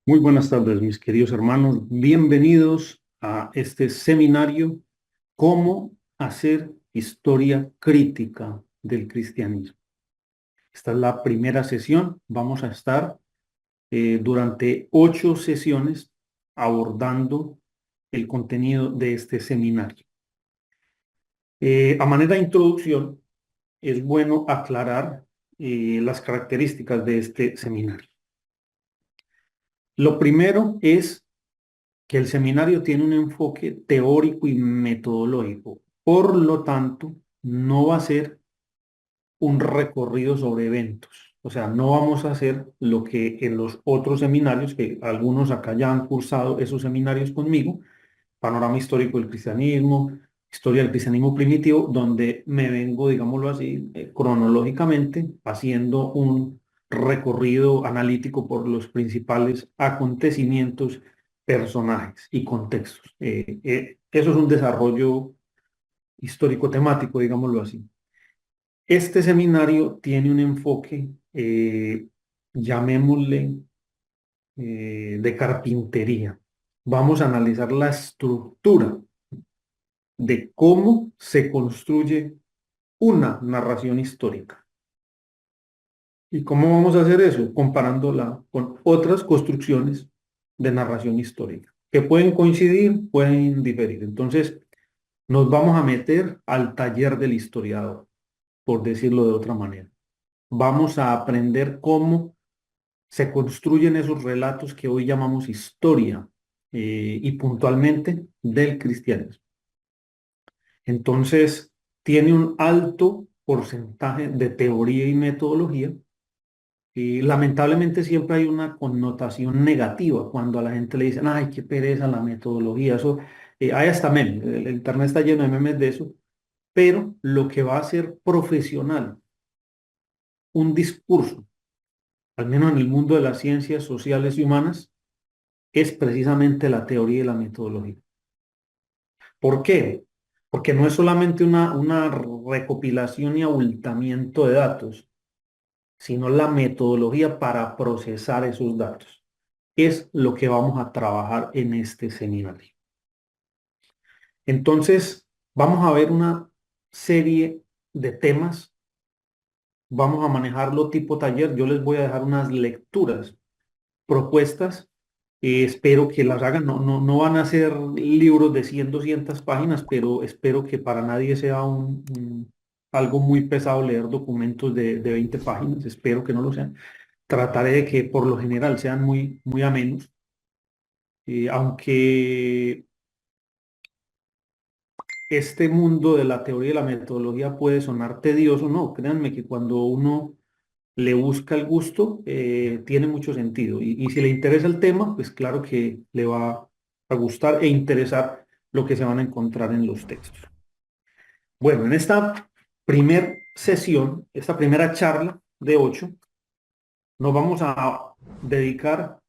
Muy buenas tardes, mis queridos hermanos. Bienvenidos a este seminario, Cómo hacer historia crítica del cristianismo. Esta es la primera sesión. Vamos a estar durante 8 sesiones abordando el contenido de este seminario. A manera de introducción, es bueno aclarar las características de este seminario. Lo primero es que el seminario tiene un enfoque teórico y metodológico. Por lo tanto, no va a ser un recorrido sobre eventos. O sea, no vamos a hacer lo que en los otros seminarios, que algunos acá ya han cursado esos seminarios conmigo, panorama histórico del cristianismo, historia del cristianismo primitivo, donde me vengo, digámoslo así, cronológicamente, haciendo un recorrido analítico por los principales acontecimientos, personajes y contextos. Eso es un desarrollo histórico temático, digámoslo así. Este seminario tiene un enfoque, llamémosle, de carpintería. Vamos a analizar la estructura de cómo se construye una narración histórica. ¿Y cómo vamos a hacer eso? Comparándola con otras construcciones de narración histórica, que pueden coincidir, pueden diferir. Entonces, nos vamos a meter al taller del historiador, por decirlo de otra manera. Vamos a aprender cómo se construyen esos relatos que hoy llamamos historia, y puntualmente del cristianismo. Entonces, tiene un alto porcentaje de teoría y metodología. Y lamentablemente siempre hay una connotación negativa cuando a la gente le dicen, ay, qué pereza la metodología. Eso, hay hasta memes, el internet está lleno de memes de eso, pero lo que va a ser profesional, un discurso, al menos en el mundo de las ciencias sociales y humanas, es precisamente la teoría y la metodología. ¿Por qué? Porque no es solamente una recopilación y abultamiento de datos, sino la metodología para procesar esos datos. Es lo que vamos a trabajar en este seminario. Entonces, vamos a ver una serie de temas, vamos a manejarlo tipo taller. Yo les voy a dejar unas lecturas propuestas. Espero que las hagan. No van a ser libros de 100, 200 páginas, pero espero que para nadie sea algo muy pesado leer documentos de 20 páginas. Espero que no lo sean. Trataré de que por lo general sean muy, muy amenos. Aunque este mundo de la teoría y la metodología puede sonar tedioso, no, créanme que cuando uno le busca el gusto, tiene mucho sentido. Y si le interesa el tema, pues claro que le va a gustar e interesar lo que se van a encontrar en los textos. Bueno, en esta primera sesión, esta primera charla de 8, nos vamos a dedicar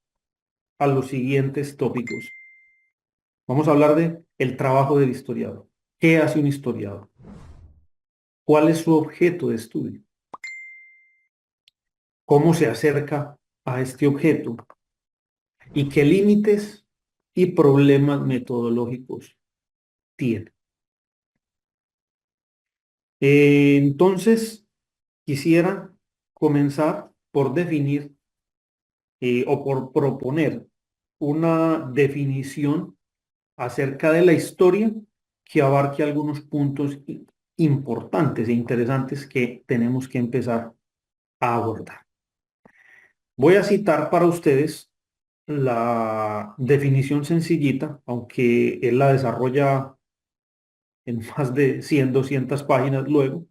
a los siguientes tópicos. Vamos a hablar de el trabajo del historiador. ¿Qué hace un historiador? ¿Cuál es su objeto de estudio? ¿Cómo se acerca a este objeto? ¿Y qué límites y problemas metodológicos tiene? Entonces, quisiera comenzar por definir, o por proponer una definición acerca de la historia que abarque algunos puntos importantes e interesantes que tenemos que empezar a abordar. Voy a citar para ustedes la definición sencillita, aunque él la desarrolla en más de 100, 200 páginas luego,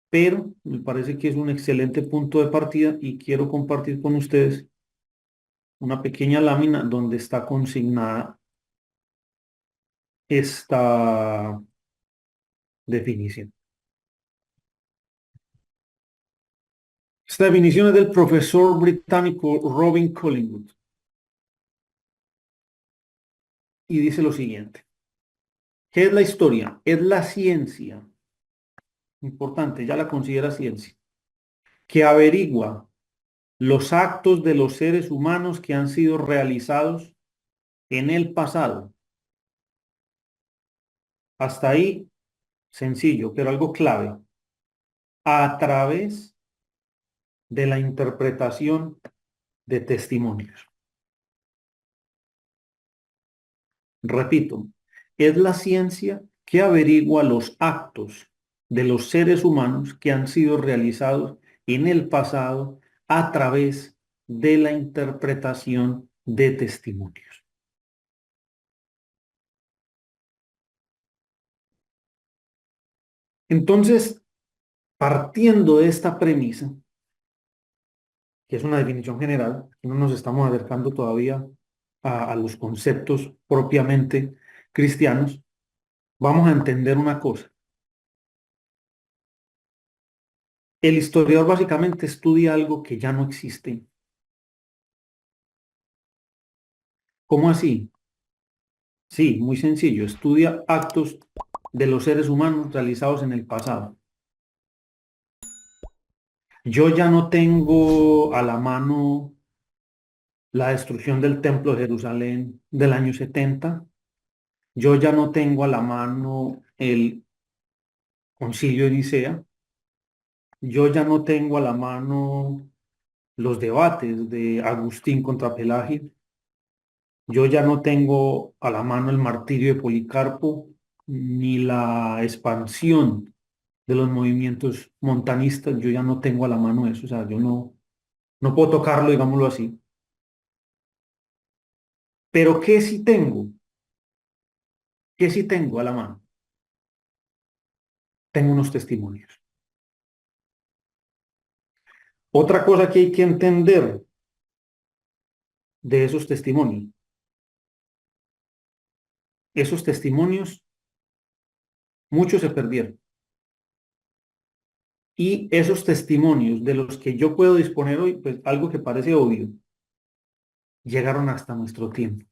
pero me parece que es un excelente punto de partida y quiero compartir con ustedes una pequeña lámina donde está consignada esta definición. Esta definición es del profesor británico Robin Collingwood y dice lo siguiente: ¿qué es la historia? Es la ciencia, importante, ya la considera ciencia, que averigua los actos de los seres humanos que han sido realizados en el pasado. Hasta ahí, sencillo, pero algo clave. A través de la interpretación de testimonios. Repito, es la ciencia que averigua los actos de los seres humanos que han sido realizados en el pasado a través de la interpretación de testimonios. Entonces, partiendo de esta premisa, que es una definición general, no nos estamos acercando todavía a los conceptos propiamente cristianos, vamos a entender una cosa. El historiador básicamente estudia algo que ya no existe. ¿Cómo así? Sí, muy sencillo. Estudia actos de los seres humanos realizados en el pasado. Yo ya no tengo a la mano la destrucción del Templo de Jerusalén del año 70. Yo ya no tengo a la mano el Concilio de Nicea. Yo ya no tengo a la mano los debates de Agustín contra Pelagio. Yo ya no tengo a la mano el martirio de Policarpo ni la expansión de los movimientos montanistas. Yo ya no tengo a la mano eso. O sea, yo no puedo tocarlo, digámoslo así. Pero ¿qué sí tengo? ¿Qué sí tengo a la mano? Tengo unos testimonios. Otra cosa que hay que entender de esos testimonios, muchos se perdieron. Y esos testimonios de los que yo puedo disponer hoy, pues algo que parece obvio, llegaron hasta nuestro tiempo.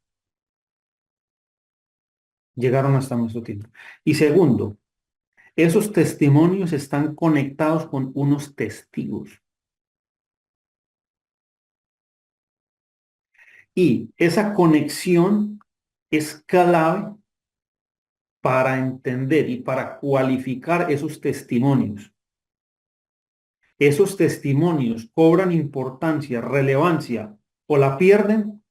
Llegaron hasta nuestro tiempo. Y segundo, esos testimonios están conectados con unos testigos. Y esa conexión es clave para entender y para cualificar esos testimonios. Esos testimonios cobran importancia, relevancia o la pierden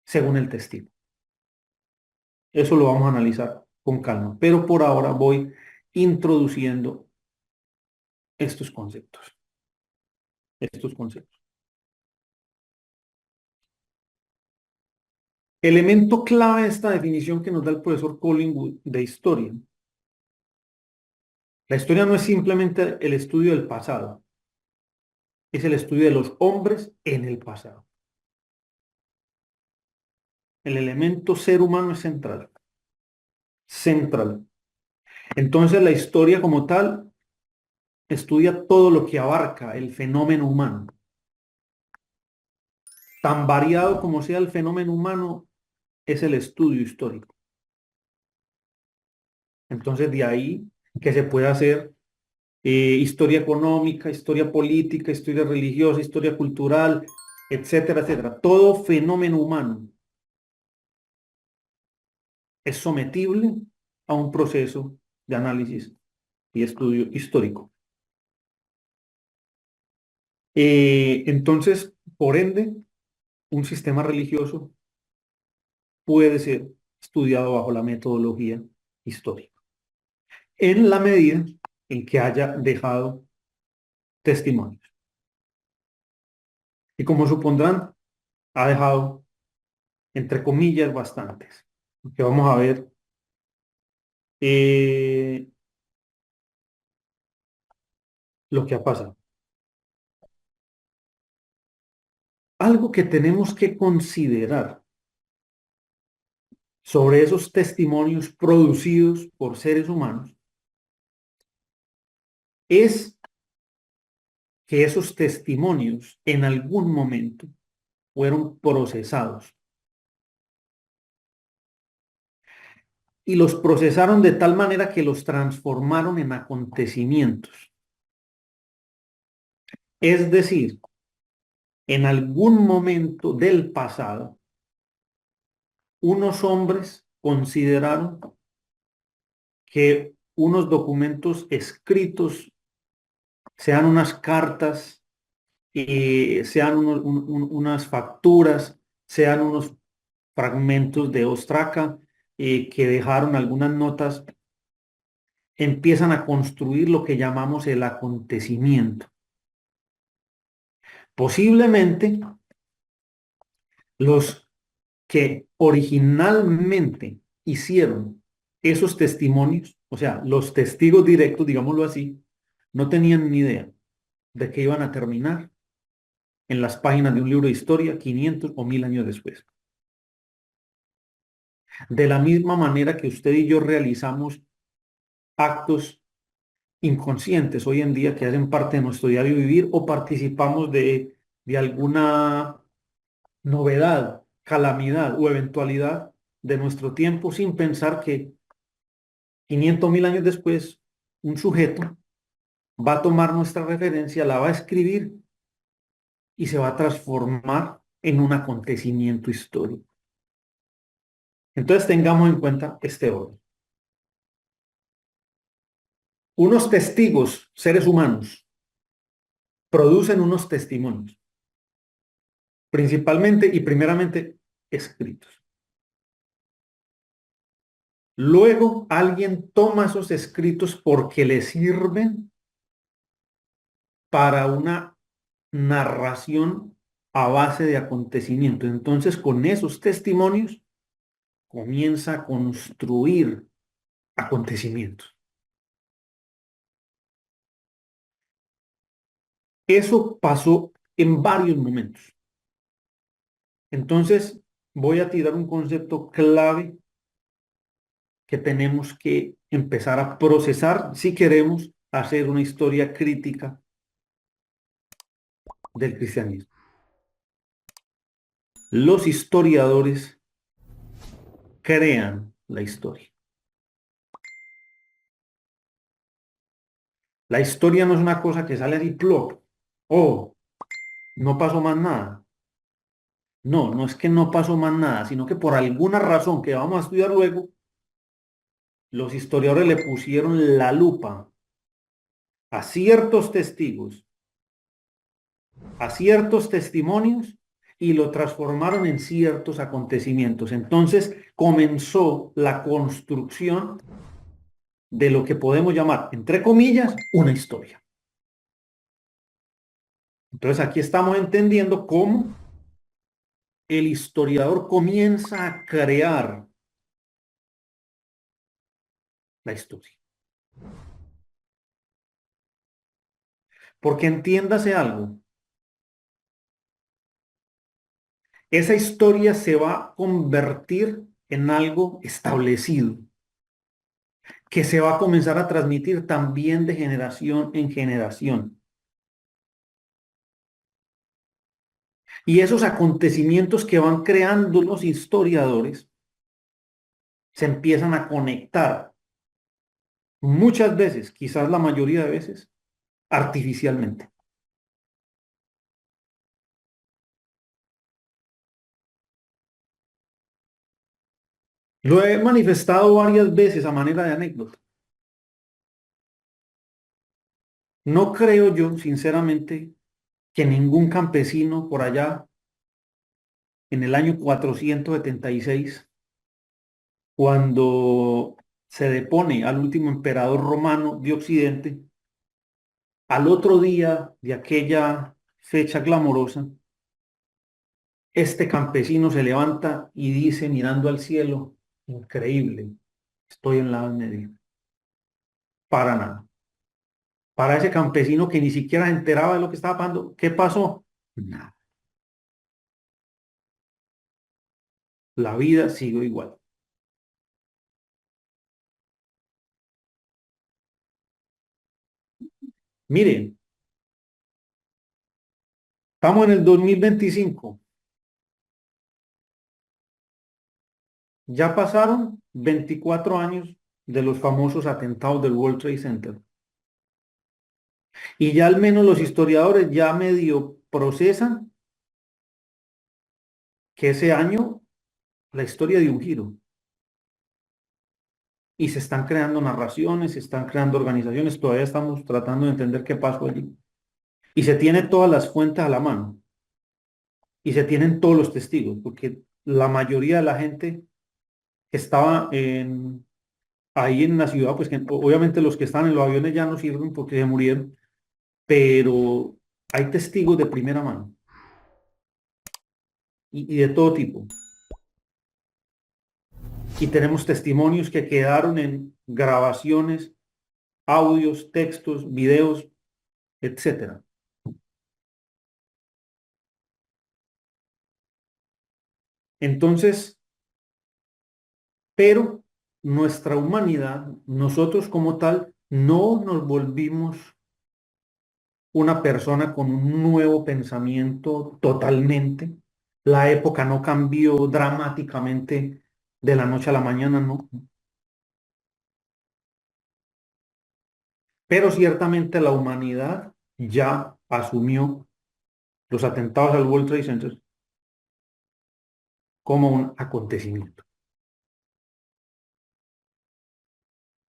según el testigo. Eso lo vamos a analizar con calma, pero por ahora voy introduciendo estos conceptos. Estos conceptos. Elemento clave de esta definición que nos da el profesor Collingwood de historia. La historia no es simplemente el estudio del pasado, es el estudio de los hombres en el pasado. El elemento ser humano es central. Central. Entonces la historia como tal estudia todo lo que abarca el fenómeno humano. Tan variado como sea el fenómeno humano es el estudio histórico. Entonces de ahí que se puede hacer historia económica, historia política, historia religiosa, historia cultural, etcétera, etcétera. Todo fenómeno humano es sometible a un proceso de análisis y estudio histórico. Entonces, por ende, un sistema religioso puede ser estudiado bajo la metodología histórica, en la medida en que haya dejado testimonios. Y como supondrán, ha dejado, entre comillas, bastantes. Que vamos a ver eh, lo que ha pasado. Algo que tenemos que considerar sobre esos testimonios producidos por seres humanos es que esos testimonios en algún momento fueron procesados y los procesaron de tal manera que los transformaron en acontecimientos. Es decir, en algún momento del pasado, unos hombres consideraron que unos documentos escritos, sean unas cartas, sean unas facturas, sean unos fragmentos de ostraca que dejaron algunas notas, empiezan a construir lo que llamamos el acontecimiento. Posiblemente los que originalmente hicieron esos testimonios, o sea, los testigos directos, digámoslo así, no tenían ni idea de que iban a terminar en las páginas de un libro de historia 500 o 1000 años después. De la misma manera que usted y yo realizamos actos inconscientes hoy en día que hacen parte de nuestro diario vivir o participamos de alguna novedad, calamidad o eventualidad de nuestro tiempo sin pensar que 500 1000 años después un sujeto va a tomar nuestra referencia, la va a escribir y se va a transformar en un acontecimiento histórico. Entonces tengamos en cuenta este orden. Unos testigos, seres humanos, producen unos testimonios, principalmente y primeramente escritos. Luego alguien toma esos escritos porque le sirven para una narración a base de acontecimientos. Entonces, con esos testimonios comienza a construir acontecimientos. Eso pasó en varios momentos. Entonces, voy a tirar un concepto clave que tenemos que empezar a procesar si queremos hacer una historia crítica del cristianismo. Los historiadores crean la historia. La historia no es una cosa que sale así, plop, oh, no pasó más nada. No, no es que no pasó más nada, sino que por alguna razón que vamos a estudiar luego, los historiadores le pusieron la lupa a ciertos testigos, a ciertos testimonios y lo transformaron en ciertos acontecimientos. Entonces comenzó la construcción de lo que podemos llamar, entre comillas, una historia. Entonces aquí estamos entendiendo cómo el historiador comienza a crear la historia. Porque entiéndase algo, esa historia se va a convertir en algo establecido, que se va a comenzar a transmitir también de generación en generación. Y esos acontecimientos que van creando los historiadores se empiezan a conectar muchas veces, quizás la mayoría de veces, artificialmente. Lo he manifestado varias veces a manera de anécdota. No creo yo, sinceramente, que ningún campesino por allá en el año 476, cuando se depone al último emperador romano de Occidente, al otro día de aquella fecha glamorosa, este campesino se levanta y dice mirando al cielo, increíble, estoy en la Edad Media. Para nada. Para ese campesino que ni siquiera se enteraba de lo que estaba pasando, ¿qué pasó? Nada. La vida siguió igual. Miren, estamos en el 2025. Ya pasaron 24 años de los famosos atentados del World Trade Center. Y ya al menos los historiadores ya medio procesan que ese año la historia dio un giro y se están creando narraciones, se están creando organizaciones, todavía estamos tratando de entender qué pasó allí. Y se tiene todas las fuentes a la mano y se tienen todos los testigos, porque la mayoría de la gente que estaba ahí en la ciudad, pues que obviamente los que están en los aviones ya no sirven porque se murieron, pero hay testigos de primera mano y de todo tipo. Y tenemos testimonios que quedaron en grabaciones, audios, textos, videos, etcétera. Entonces, pero nuestra humanidad, nosotros como tal, no nos volvimos una persona con un nuevo pensamiento totalmente. La época no cambió dramáticamente de la noche a la mañana, no. Pero ciertamente la humanidad ya asumió los atentados al World Trade Center como un acontecimiento.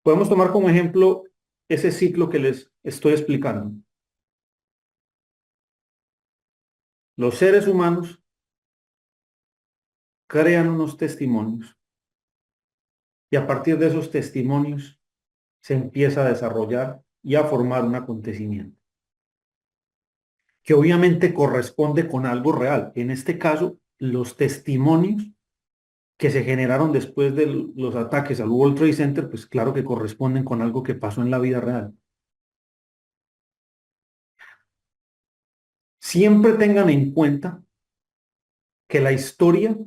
Podemos tomar como ejemplo ese ciclo que les estoy explicando. Los seres humanos crean unos testimonios y a partir de esos testimonios se empieza a desarrollar y a formar un acontecimiento que obviamente corresponde con algo real. En este caso, los testimonios que se generaron después de los ataques al World Trade Center, pues claro que corresponden con algo que pasó en la vida real. Siempre tengan en cuenta que la historia,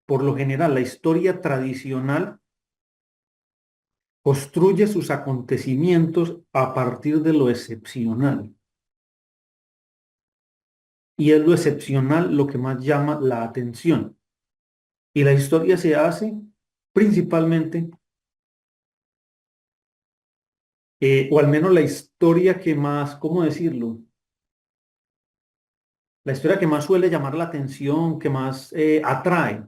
por lo general, la historia tradicional construye sus acontecimientos a partir de lo excepcional. Y es lo excepcional lo que más llama la atención. Y la historia se hace principalmente, o al menos la historia que más, ¿cómo decirlo? La historia que más suele llamar la atención, que más atrae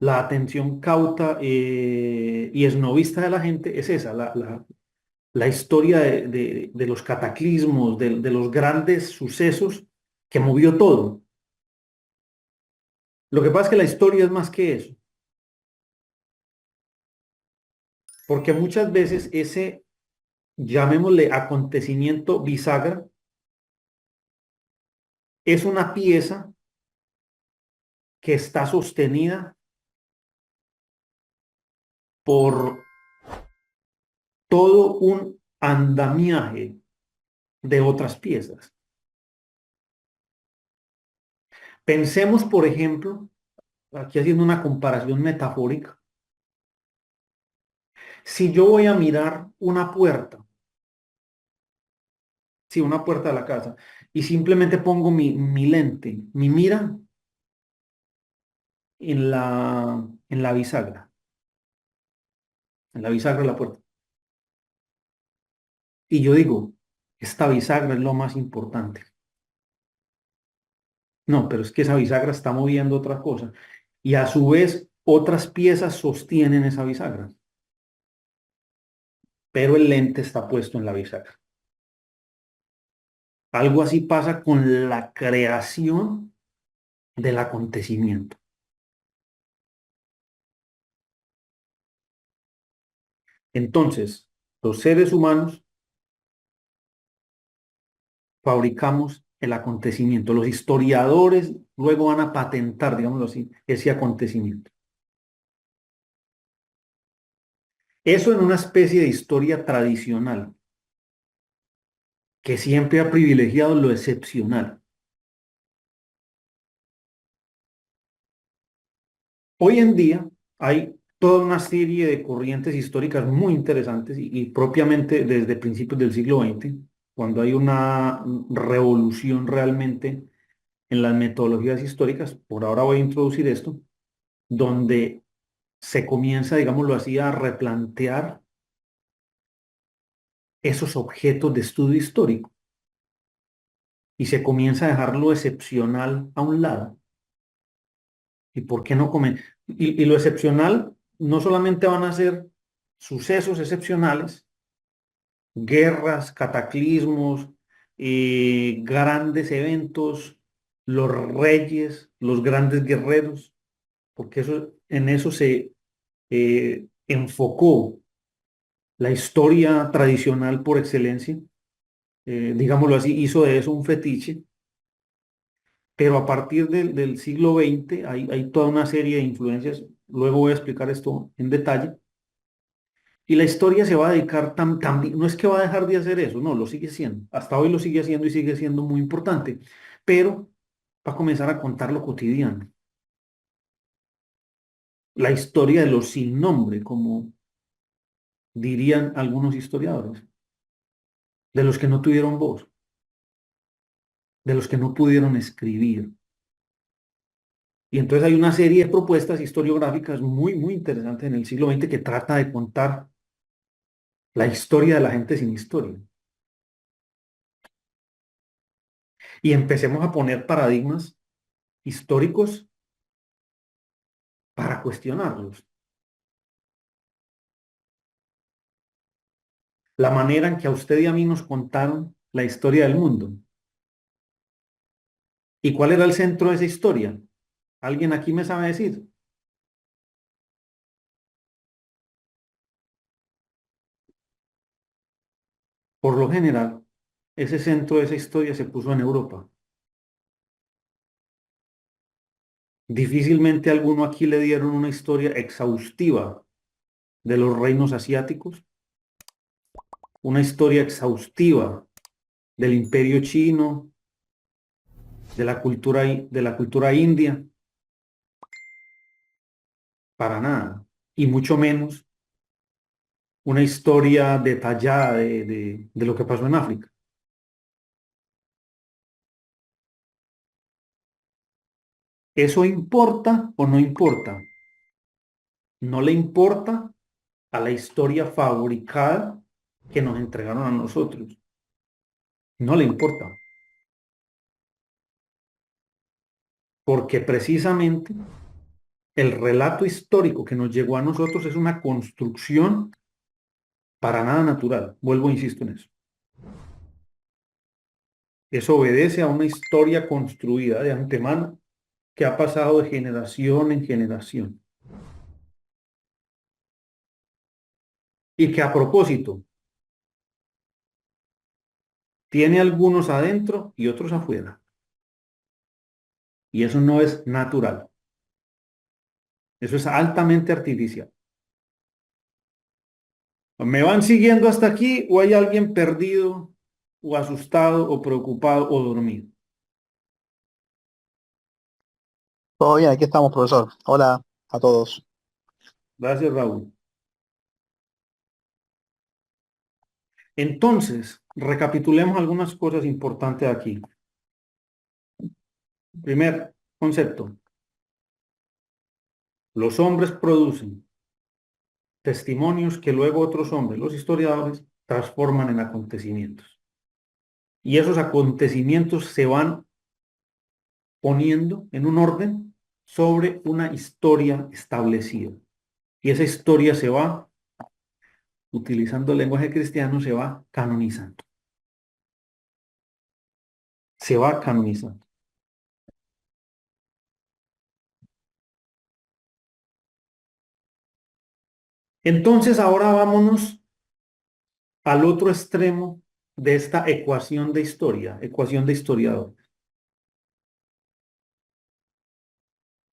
la atención cauta y esnovista de la gente, es esa, la historia de los cataclismos, de los grandes sucesos que movió todo. Lo que pasa es que la historia es más que eso, porque muchas veces ese, llamémosle acontecimiento bisagra, es una pieza que está sostenida por todo un andamiaje de otras piezas. Pensemos, por ejemplo, aquí haciendo una comparación metafórica, si yo voy a mirar una puerta, sí, una puerta de la casa, y simplemente pongo mi lente, mi mira en la bisagra de la puerta, y yo digo, esta bisagra es lo más importante. No, pero es que esa bisagra está moviendo otra cosa. Y a su vez, otras piezas sostienen esa bisagra, pero el lente está puesto en la bisagra. Algo así pasa con la creación del acontecimiento. Entonces, los seres humanos fabricamos el acontecimiento. Los historiadores luego van a patentar, digámoslo así, ese acontecimiento. Eso en una especie de historia tradicional que siempre ha privilegiado lo excepcional. Hoy en día hay toda una serie de corrientes históricas muy interesantes y propiamente desde principios del siglo XX, cuando hay una revolución realmente en las metodologías históricas, por ahora voy a introducir esto, donde se comienza, digámoslo así, a replantear esos objetos de estudio histórico y se comienza a dejar lo excepcional a un lado ¿Y por qué no comen? Y lo excepcional no solamente van a ser sucesos excepcionales, guerras, cataclismos, grandes eventos, los reyes, los grandes guerreros, porque en eso se enfocó la historia tradicional por excelencia, digámoslo así, hizo de eso un fetiche, pero a partir del siglo XX hay toda una serie de influencias, luego voy a explicar esto en detalle, y la historia se va a dedicar también, no es que va a dejar de hacer eso, no, lo sigue siendo, hasta hoy lo sigue haciendo y sigue siendo muy importante, pero va a comenzar a contar lo cotidiano, la historia de los sin nombre, como dirían algunos historiadores, de los que no tuvieron voz, de los que no pudieron escribir. Y entonces hay una serie de propuestas historiográficas muy, muy interesantes en el siglo XX que trata de contar la historia de la gente sin historia. Y empecemos a poner paradigmas históricos para cuestionarlos. La manera en que a usted y a mí nos contaron la historia del mundo. ¿Y cuál era el centro de esa historia? ¿Alguien aquí me sabe decir? Por lo general, ese centro de esa historia se puso en Europa. Difícilmente a alguno aquí le dieron una historia exhaustiva de los reinos asiáticos, una historia exhaustiva del imperio chino, de la cultura india, para nada. Y mucho menos una historia detallada de lo que pasó en África. ¿Eso importa o no importa? No le importa a la historia fabricada que nos entregaron a nosotros. No le importa, porque precisamente el relato histórico que nos llegó a nosotros es una construcción para nada natural. Vuelvo, e insisto en eso. Eso obedece a una historia construida de antemano que ha pasado de generación en generación. Y que a propósito, tiene algunos adentro y otros afuera. Y eso no es natural. Eso es altamente artificial. ¿Me van siguiendo hasta aquí o hay alguien perdido o asustado o preocupado o dormido? Todo bien, aquí estamos, profesor. Hola a todos. Gracias, Raúl. Entonces, recapitulemos algunas cosas importantes aquí. Primer concepto, los hombres producen testimonios que luego otros hombres, los historiadores, transforman en acontecimientos. Y esos acontecimientos se van poniendo en un orden sobre una historia establecida. Y esa historia se va, utilizando el lenguaje cristiano, se va canonizando. Se va canonizando. Entonces, ahora vámonos al otro extremo de esta ecuación de historia, ecuación de historiador.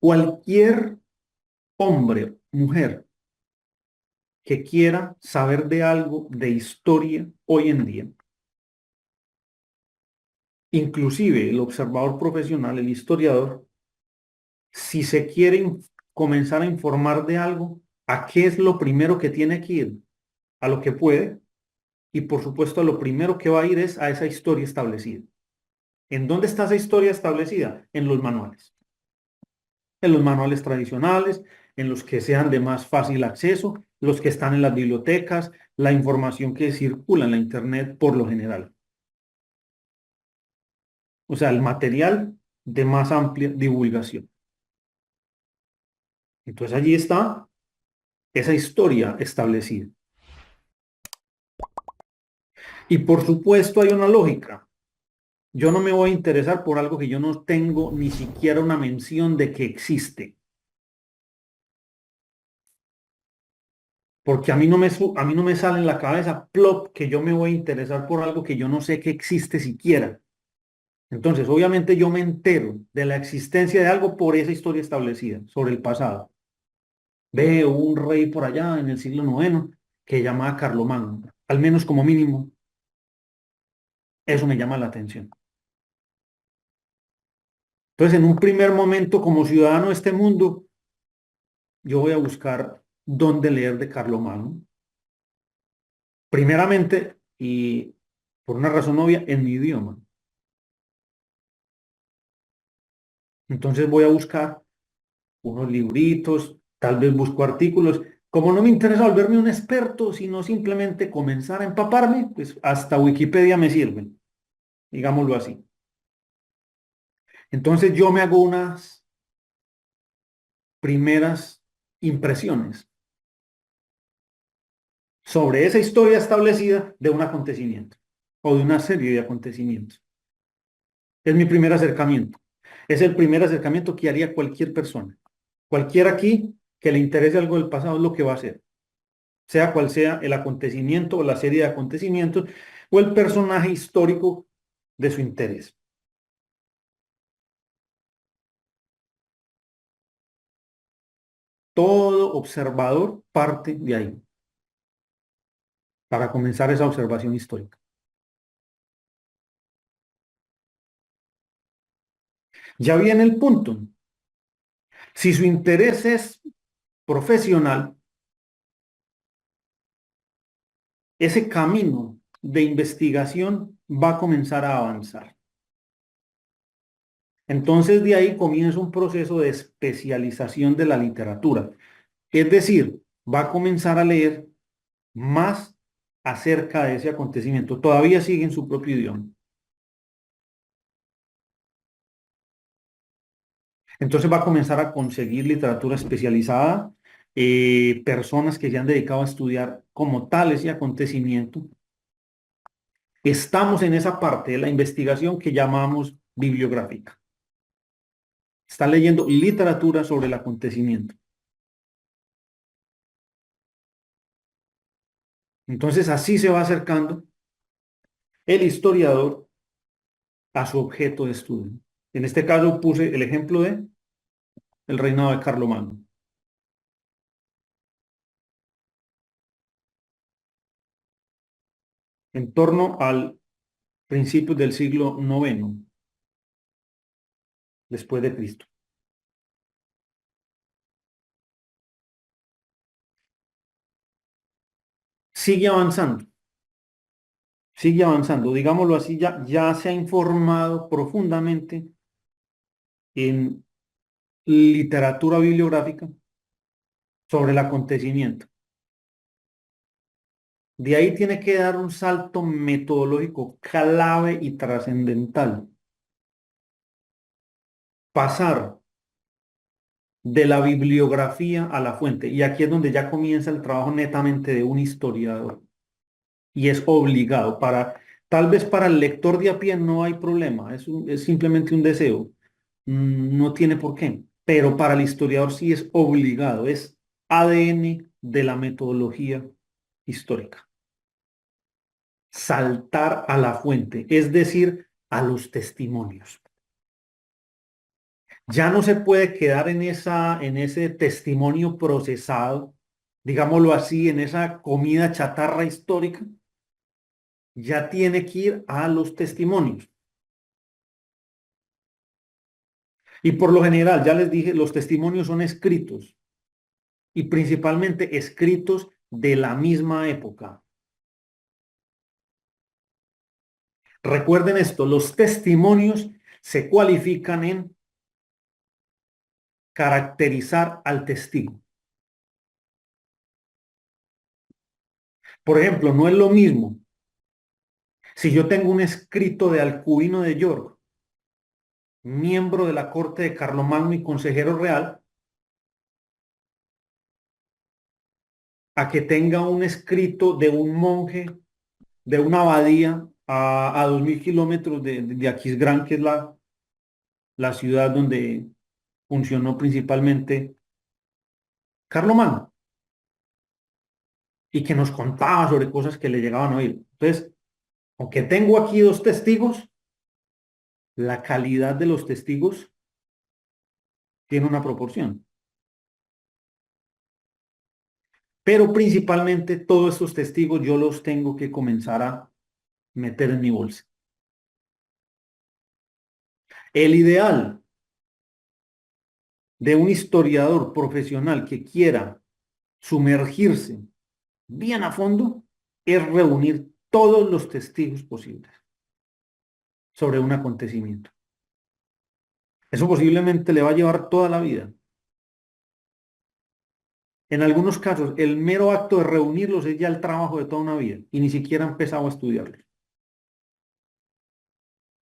Cualquier hombre, mujer, que quiera saber de algo de historia hoy en día, inclusive el observador profesional, el historiador, si se quiere comenzar a informar de algo, ¿a qué es lo primero que tiene que ir? A lo que puede, y por supuesto a lo primero que va a ir es a esa historia establecida. ¿En dónde está esa historia establecida? En los manuales. En los manuales tradicionales, en los que sean de más fácil acceso, los que están en las bibliotecas, la información que circula en la Internet por lo general. O sea, el material de más amplia divulgación. Entonces allí está esa historia establecida. Y por supuesto hay una lógica. Yo no me voy a interesar por algo que yo no tengo ni siquiera una mención de que existe. Porque a mí no me sale en la cabeza, plop, que yo me voy a interesar por algo que yo no sé que existe siquiera. Entonces, obviamente yo me entero de la existencia de algo por esa historia establecida sobre el pasado. Veo un rey por allá en el siglo noveno que llamaba Carlomagno. Al menos como mínimo, eso me llama la atención. Entonces, en un primer momento, como ciudadano de este mundo, yo voy a buscar dónde leer de Carlomagno. Primeramente, y por una razón obvia, en mi idioma. Entonces voy a buscar unos libritos, tal vez busco artículos. Como no me interesa volverme un experto, sino simplemente comenzar a empaparme, pues hasta Wikipedia me sirve, digámoslo así. Entonces yo me hago unas primeras impresiones sobre esa historia establecida de un acontecimiento o de una serie de acontecimientos. Es mi primer acercamiento. Es el primer acercamiento que haría cualquier persona. Cualquiera aquí que le interese algo del pasado es lo que va a hacer, sea cual sea el acontecimiento o la serie de acontecimientos o el personaje histórico de su interés. Todo observador parte de ahí para comenzar esa observación histórica. Ya viene el punto. Si su interés es profesional, ese camino de investigación va a comenzar a avanzar. Entonces de ahí comienza un proceso de especialización de la literatura. Es decir, va a comenzar a leer más acerca de ese acontecimiento. Todavía sigue en su propio idioma. Entonces va a comenzar a conseguir literatura especializada, personas que se han dedicado a estudiar como tal ese acontecimiento. Estamos en esa parte de la investigación que llamamos bibliográfica. Está leyendo literatura sobre el acontecimiento. Entonces así se va acercando el historiador a su objeto de estudio. En este caso puse el ejemplo de el reinado de Carlomagno. En torno al principio del siglo noveno después de Cristo. Sigue avanzando, sigue avanzando, digámoslo así, ya se ha informado profundamente en literatura bibliográfica sobre el acontecimiento. De ahí tiene que dar un salto metodológico clave y trascendental. Pasar de la bibliografía a la fuente. Y aquí es donde ya comienza el trabajo netamente de un historiador. Y es obligado tal vez para el lector de a pie no hay problema, es simplemente un deseo, no tiene por qué, pero para el historiador sí es obligado, es ADN de la metodología histórica. Saltar a la fuente, es decir, a los testimonios. Ya no se puede quedar en ese testimonio procesado, digámoslo así, en esa comida chatarra histórica, ya tiene que ir a los testimonios. Y por lo general, ya les dije, los testimonios son escritos y principalmente escritos de la misma época. Recuerden esto, los testimonios se cualifican en caracterizar al testigo. Por ejemplo, no es lo mismo si yo tengo un escrito de Alcuino de York, miembro de la corte de Carlomagno y consejero real, a que tenga un escrito de un monje de una abadía a 2000 kilómetros de Aquisgrán, que es la ciudad donde funcionó principalmente Carlomagno, y que nos contaba sobre cosas que le llegaban a oír. Entonces, aunque tengo aquí dos testigos, la calidad de los testigos tiene una proporción. Pero principalmente todos estos testigos yo los tengo que comenzar a meter en mi bolsa. El ideal de un historiador profesional que quiera sumergirse bien a fondo es reunir todos los testigos posibles sobre un acontecimiento. Eso posiblemente le va a llevar toda la vida. En algunos casos, el mero acto de reunirlos es ya el trabajo de toda una vida y ni siquiera ha empezado a estudiarlos.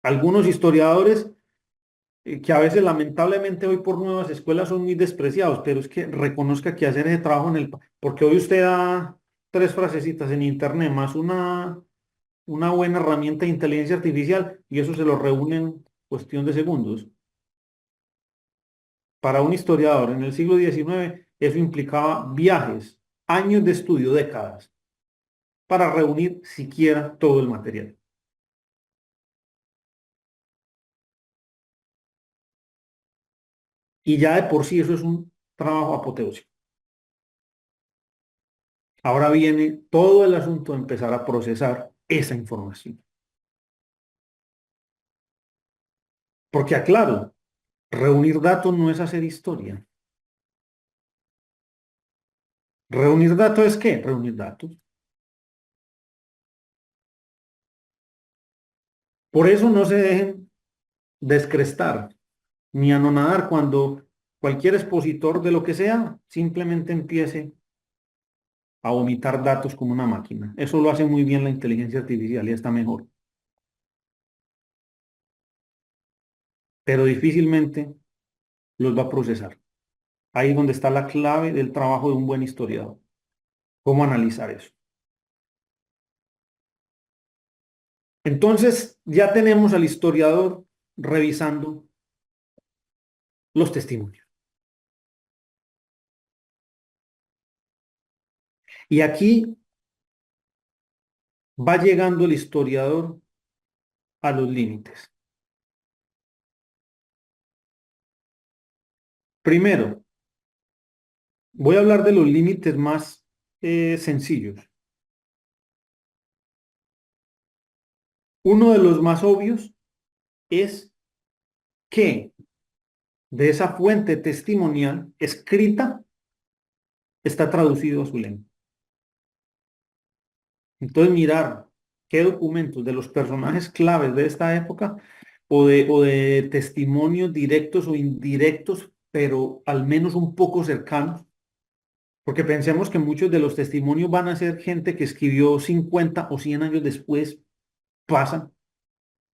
Algunos historiadores que a veces lamentablemente hoy por nuevas escuelas son muy despreciados, pero es que reconozca que hacer ese trabajo porque hoy usted da tres frasecitas en internet más una buena herramienta de inteligencia artificial y eso se lo reúne en cuestión de segundos. Para un historiador en el siglo XIX eso implicaba viajes, años de estudio, décadas, para reunir siquiera todo el material. Y ya de por sí eso es un trabajo apoteósico. Ahora viene todo el asunto de empezar a procesar esa información. Porque aclaro, reunir datos no es hacer historia. ¿Reunir datos es qué? Reunir datos. Por eso no se dejen descrestar ni anonadar cuando cualquier expositor de lo que sea simplemente empiece a vomitar datos como una máquina. Eso lo hace muy bien la inteligencia artificial y está mejor. Pero difícilmente los va a procesar. Ahí es donde está la clave del trabajo de un buen historiador. ¿Cómo analizar eso? Entonces, ya tenemos al historiador revisando los testimonios. Y aquí va llegando el historiador a los límites. Primero, voy a hablar de los límites más sencillos. Uno de los más obvios es que de esa fuente testimonial escrita está traducido a su lengua. Entonces, mirar qué documentos de los personajes claves de esta época o de testimonios directos o indirectos, pero al menos un poco cercanos, porque pensemos que muchos de los testimonios van a ser gente que escribió 50 o 100 años después, pasan,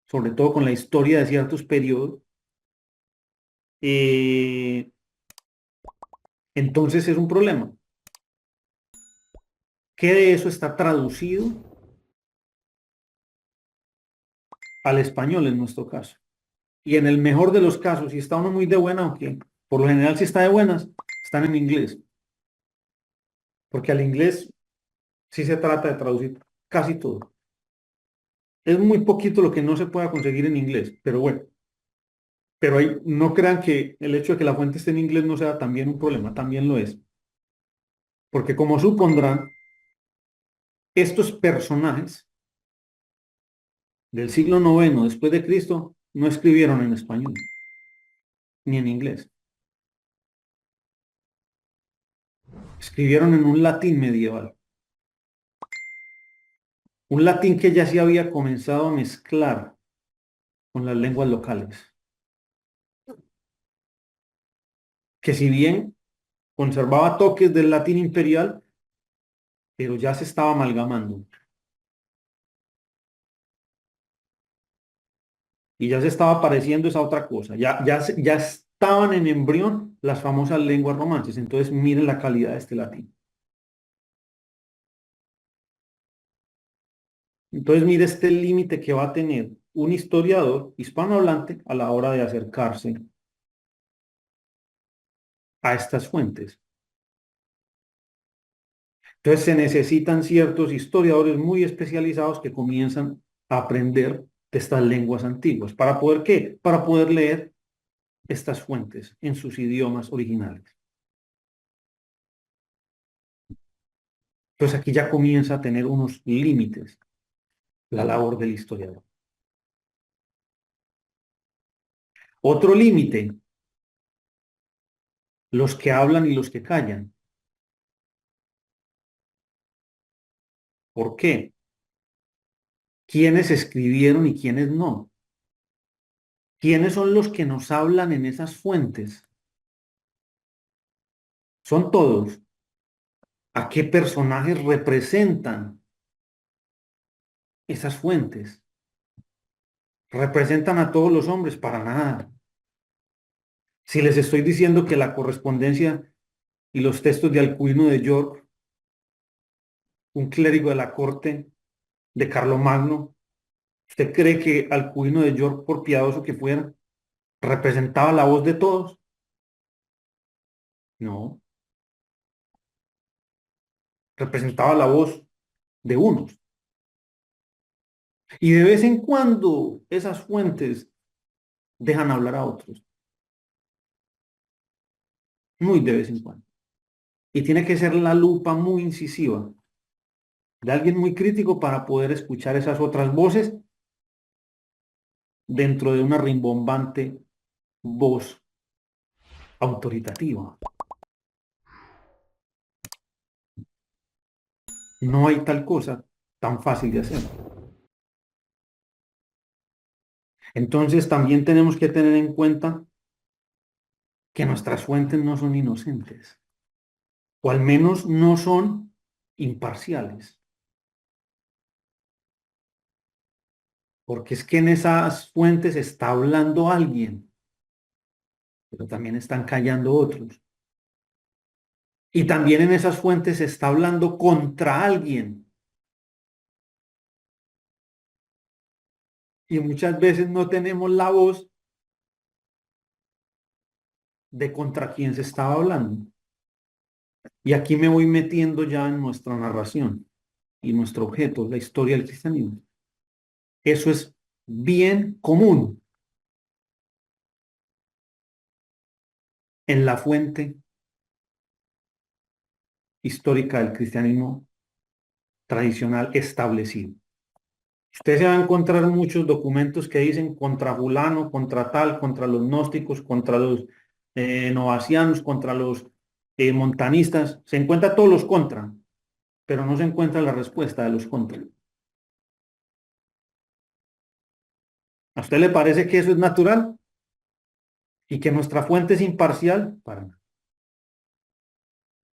sobre todo con la historia de ciertos periodos. Eh, entonces es un problema. ¿Qué de eso está traducido al español en nuestro caso? Y en el mejor de los casos, si está uno muy de buena, aunque por lo general si está de buenas, están en inglés. Porque al inglés sí se trata de traducir casi todo. Es muy poquito lo que no se pueda conseguir en inglés, pero bueno. Pero no crean que el hecho de que la fuente esté en inglés no sea también un problema, también lo es. Porque como supondrán, estos personajes del siglo IX después de Cristo no escribieron en español ni en inglés. Escribieron en un latín medieval. Un latín que ya se había comenzado a mezclar con las lenguas locales. Que si bien conservaba toques del latín imperial, pero ya se estaba amalgamando. Y ya se estaba pareciendo esa otra cosa. Ya estaban en embrión las famosas lenguas romances. Entonces miren la calidad de este latín. Entonces, mire este límite que va a tener un historiador hispanohablante a la hora de acercarse a estas fuentes. Entonces, se necesitan ciertos historiadores muy especializados que comienzan a aprender de estas lenguas antiguas. ¿Para poder qué? Para poder leer estas fuentes en sus idiomas originales. Entonces, aquí ya comienza a tener unos límites la labor del historiador. Otro límite, los que hablan y los que callan. ¿Por qué? ¿Quiénes escribieron y quiénes no? ¿Quiénes son los que nos hablan en esas fuentes? ¿Son todos? ¿A qué personajes representan esas fuentes? ¿Representan a todos los hombres? Para nada. Si les estoy diciendo que la correspondencia y los textos de Alcuino de York, un clérigo de la corte de Carlomagno, ¿usted cree que Alcuino de York, por piadoso que fuera, representaba la voz de todos? No, representaba la voz de unos. Y de vez en cuando esas fuentes dejan hablar a otros, muy de vez en cuando. Y tiene que ser la lupa muy incisiva de alguien muy crítico para poder escuchar esas otras voces dentro de una rimbombante voz autoritativa. No hay tal cosa tan fácil de hacer. Entonces también tenemos que tener en cuenta que nuestras fuentes no son inocentes, o al menos no son imparciales, porque es que en esas fuentes está hablando alguien, pero también están callando otros. Y también en esas fuentes se está hablando contra alguien. Y muchas veces no tenemos la voz de contra quién se estaba hablando. Y aquí me voy metiendo ya en nuestra narración y nuestro objeto, la historia del cristianismo. Eso es bien común en la fuente histórica del cristianismo tradicional establecido. Usted se va a encontrar muchos documentos que dicen contra fulano, contra tal, contra los gnósticos, contra los novacianos, contra los montanistas. Se encuentra todos los contra, pero no se encuentra la respuesta de los contra. ¿A usted le parece que eso es natural y que nuestra fuente es imparcial? Para nada.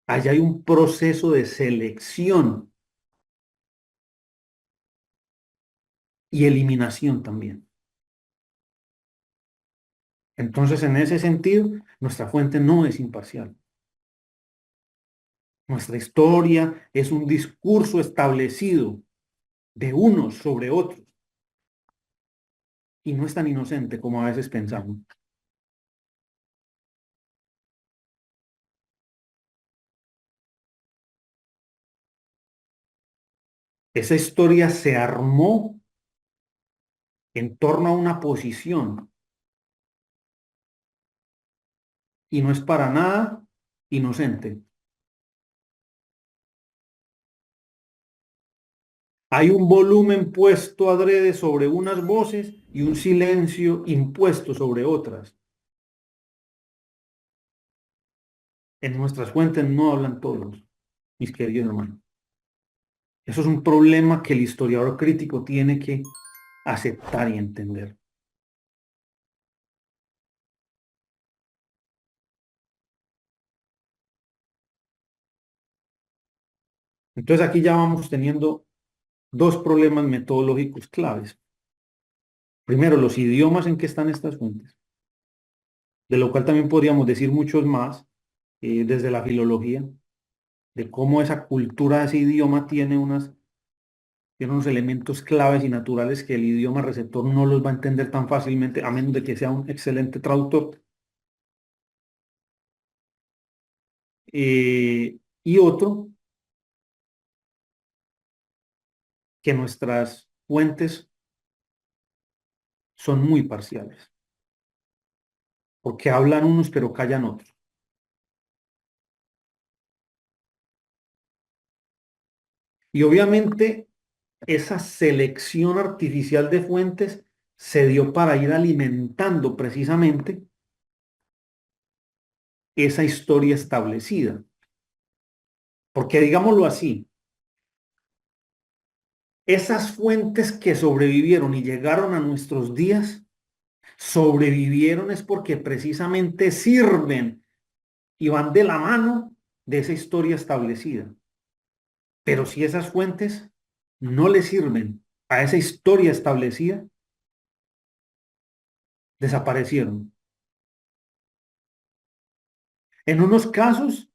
Allá hay un proceso de selección y eliminación también. Entonces, en ese sentido, nuestra fuente no es imparcial. Nuestra historia es un discurso establecido de unos sobre otros y no es tan inocente como a veces pensamos. Esa historia se armó en torno a una posición y no es para nada inocente. Hay un volumen puesto adrede sobre unas voces y un silencio impuesto sobre otras. En nuestras fuentes no hablan todos, mis queridos hermanos. Eso es un problema que el historiador crítico tiene que aceptar y entender. Entonces aquí ya vamos teniendo dos problemas metodológicos claves. Primero, los idiomas en que están estas fuentes, de lo cual también podríamos decir muchos más desde la filología, de cómo esa cultura, ese idioma tiene unas Tiene unos elementos claves y naturales que el idioma receptor no los va a entender tan fácilmente, a menos de que sea un excelente traductor. Y otro, que nuestras fuentes son muy parciales, porque hablan unos pero callan otros. Y obviamente esa selección artificial de fuentes se dio para ir alimentando precisamente esa historia establecida. Porque digámoslo así, esas fuentes que sobrevivieron y llegaron a nuestros días, sobrevivieron es porque precisamente sirven y van de la mano de esa historia establecida. Pero si esas fuentes no le sirven a esa historia establecida, desaparecieron. En unos casos,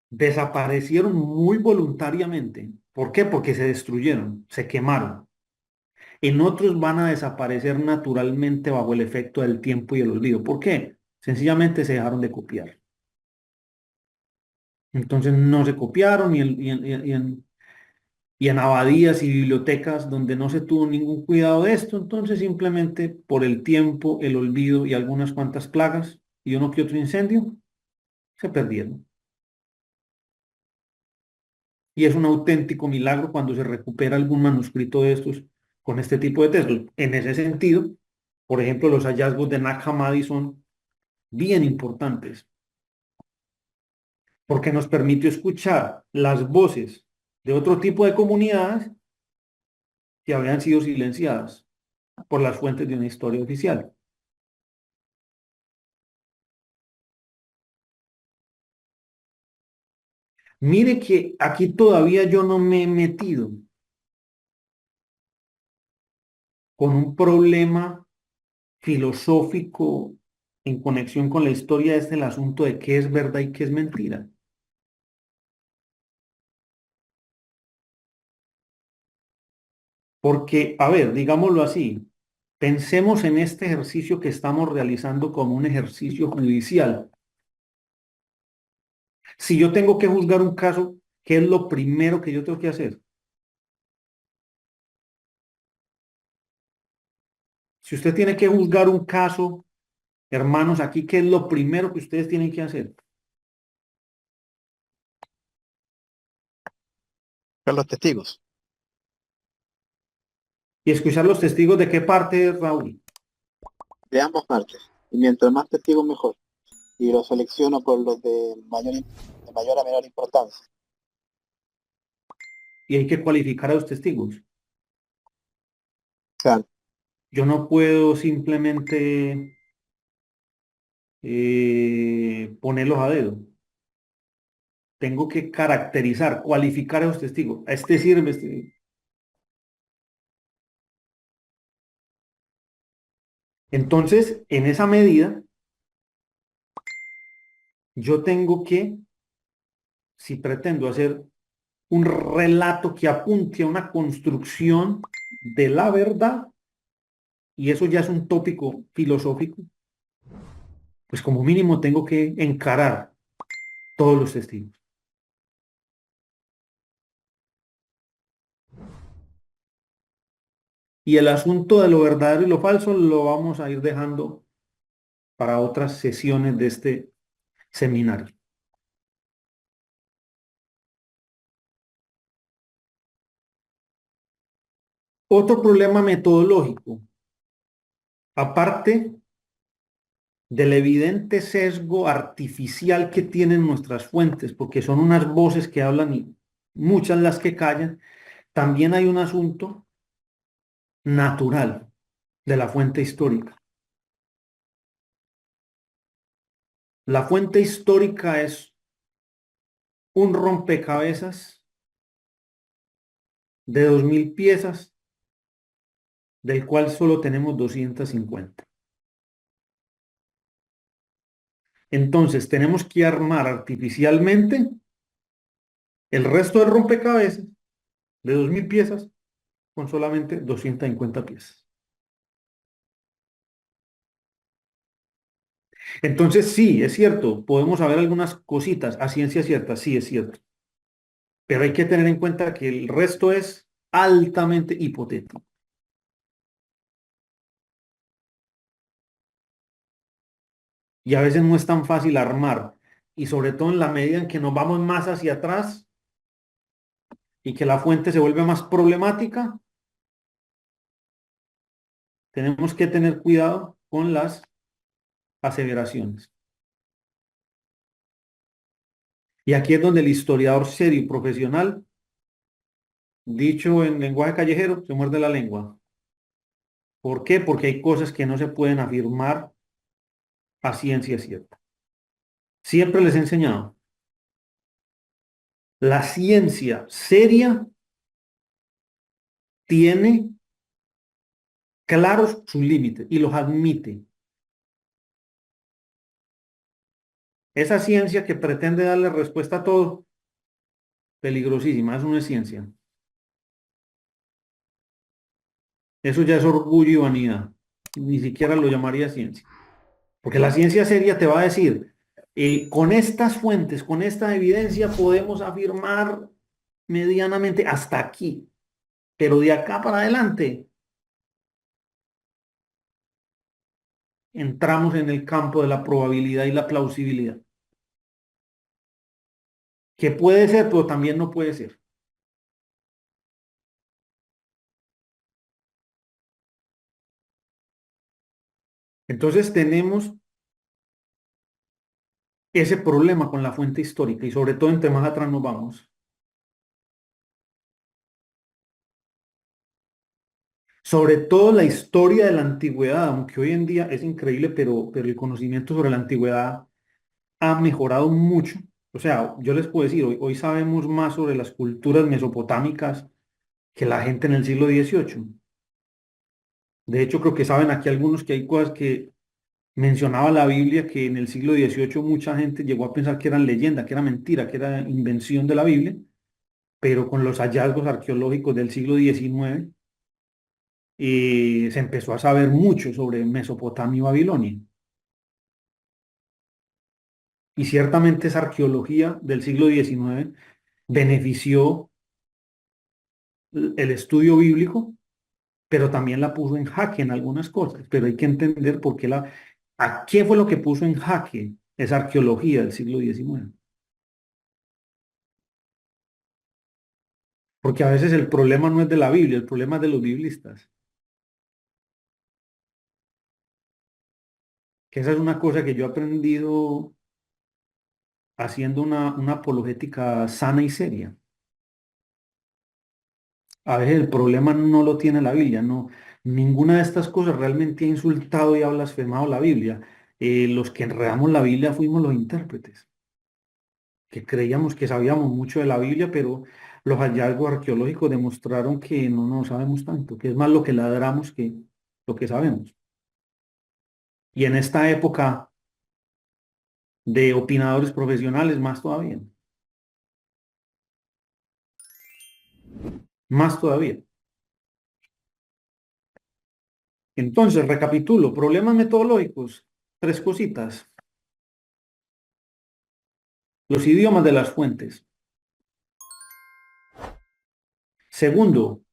desaparecieron muy voluntariamente. ¿Por qué? Porque se destruyeron, se quemaron. En otros van a desaparecer naturalmente bajo el efecto del tiempo y el olvido. ¿Por qué? Sencillamente se dejaron de copiar. Entonces no se copiaron y en abadías y bibliotecas donde no se tuvo ningún cuidado de esto, entonces simplemente por el tiempo, el olvido y algunas cuantas plagas y uno que otro incendio, se perdieron. Y es un auténtico milagro cuando se recupera algún manuscrito de estos con este tipo de textos. En ese sentido, por ejemplo, los hallazgos de Nag Hammadi son bien importantes porque nos permitió escuchar las voces de otro tipo de comunidades que habían sido silenciadas por las fuentes de una historia oficial. Mire que aquí todavía yo no me he metido con un problema filosófico en conexión con la historia, es el asunto de qué es verdad y qué es mentira. Porque, a ver, digámoslo así, pensemos en este ejercicio que estamos realizando como un ejercicio judicial. Si yo tengo que juzgar un caso, ¿qué es lo primero que yo tengo que hacer? Si usted tiene que juzgar un caso, hermanos, aquí, ¿qué es lo primero que ustedes tienen que hacer? Ver los testigos. Y escuchar los testigos de qué parte, Raúl. De ambas partes. Y mientras más testigos, mejor. Y los selecciono por los de mayor a menor importancia. Y hay que cualificar a los testigos. Claro, Yo no puedo simplemente ponerlos a dedo. Tengo que caracterizar, cualificar a los testigos. A este sirve, este. Entonces, en esa medida, yo tengo que, si pretendo hacer un relato que apunte a una construcción de la verdad, y eso ya es un tópico filosófico, pues como mínimo tengo que encarar todos los testigos. Y el asunto de lo verdadero y lo falso lo vamos a ir dejando para otras sesiones de este seminario. Otro problema metodológico, aparte del evidente sesgo artificial que tienen nuestras fuentes, porque son unas voces que hablan y muchas las que callan, también hay un asunto natural de la fuente histórica. La fuente histórica es un rompecabezas de 2000 piezas, del cual solo tenemos 250. Entonces, tenemos que armar artificialmente el resto del rompecabezas De 2000 piezas con solamente 250 piezas. Entonces, sí, es cierto, podemos saber algunas cositas a ciencia cierta, sí, es cierto. Pero hay que tener en cuenta que el resto es altamente hipotético. Y a veces no es tan fácil armar. Y sobre todo en la medida en que nos vamos más hacia atrás y que la fuente se vuelve más problemática, tenemos que tener cuidado con las aseveraciones. Y aquí es donde el historiador serio y profesional, dicho en lenguaje callejero, se muerde la lengua. ¿Por qué? Porque hay cosas que no se pueden afirmar a ciencia cierta. Siempre les he enseñado, la ciencia seria tiene claros sus límites y los admite. Esa ciencia que pretende darle respuesta a todo, peligrosísima, eso no es ciencia. Eso ya es orgullo y vanidad. Ni siquiera lo llamaría ciencia. Porque la ciencia seria te va a decir, con estas fuentes, con esta evidencia, podemos afirmar medianamente hasta aquí. Pero de acá para adelante, entramos en el campo de la probabilidad y la plausibilidad. Que puede ser, pero también no puede ser. Entonces tenemos ese problema con la fuente histórica y sobre todo entre más atrás nos vamos. Sobre todo la historia de la antigüedad, aunque hoy en día es increíble, pero el conocimiento sobre la antigüedad ha mejorado mucho. O sea, yo les puedo decir, hoy sabemos más sobre las culturas mesopotámicas que la gente en el siglo XVIII. De hecho, creo que saben aquí algunos que hay cosas que mencionaba la Biblia, que en el siglo XVIII mucha gente llegó a pensar que eran leyenda, que era mentira, que era invención de la Biblia, pero con los hallazgos arqueológicos del siglo XIX se empezó a saber mucho sobre Mesopotamia y Babilonia. Y ciertamente esa arqueología del siglo XIX benefició el estudio bíblico, pero también la puso en jaque en algunas cosas. Pero hay que entender por qué a qué fue lo que puso en jaque esa arqueología del siglo XIX. Porque a veces el problema no es de la Biblia, el problema es de los biblistas. Que esa es una cosa que yo he aprendido haciendo una apologética sana y seria. A veces el problema no lo tiene la Biblia, no. Ninguna de estas cosas realmente ha insultado y ha blasfemado la Biblia. Los que enredamos la Biblia fuimos los intérpretes, que creíamos que sabíamos mucho de la Biblia, pero los hallazgos arqueológicos demostraron que no sabemos tanto, que es más lo que ladramos que lo que sabemos. Y en esta época de opinadores profesionales, más todavía, más todavía. Entonces, recapitulo, problemas metodológicos, tres cositas. Los idiomas de las fuentes. Segundo,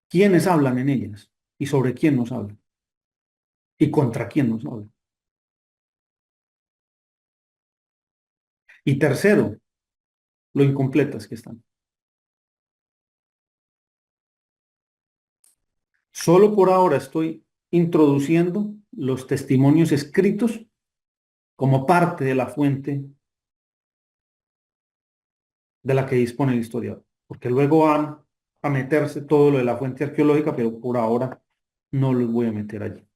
quiénes hablan en ellas y sobre quién nos hablan y contra quién nos hablan. Y tercero, lo incompletas que están. Solo por ahora estoy introduciendo los testimonios escritos como parte de la fuente de la que dispone el historiador, porque luego van a meterse todo lo de la fuente arqueológica, pero por ahora no los voy a meter allí.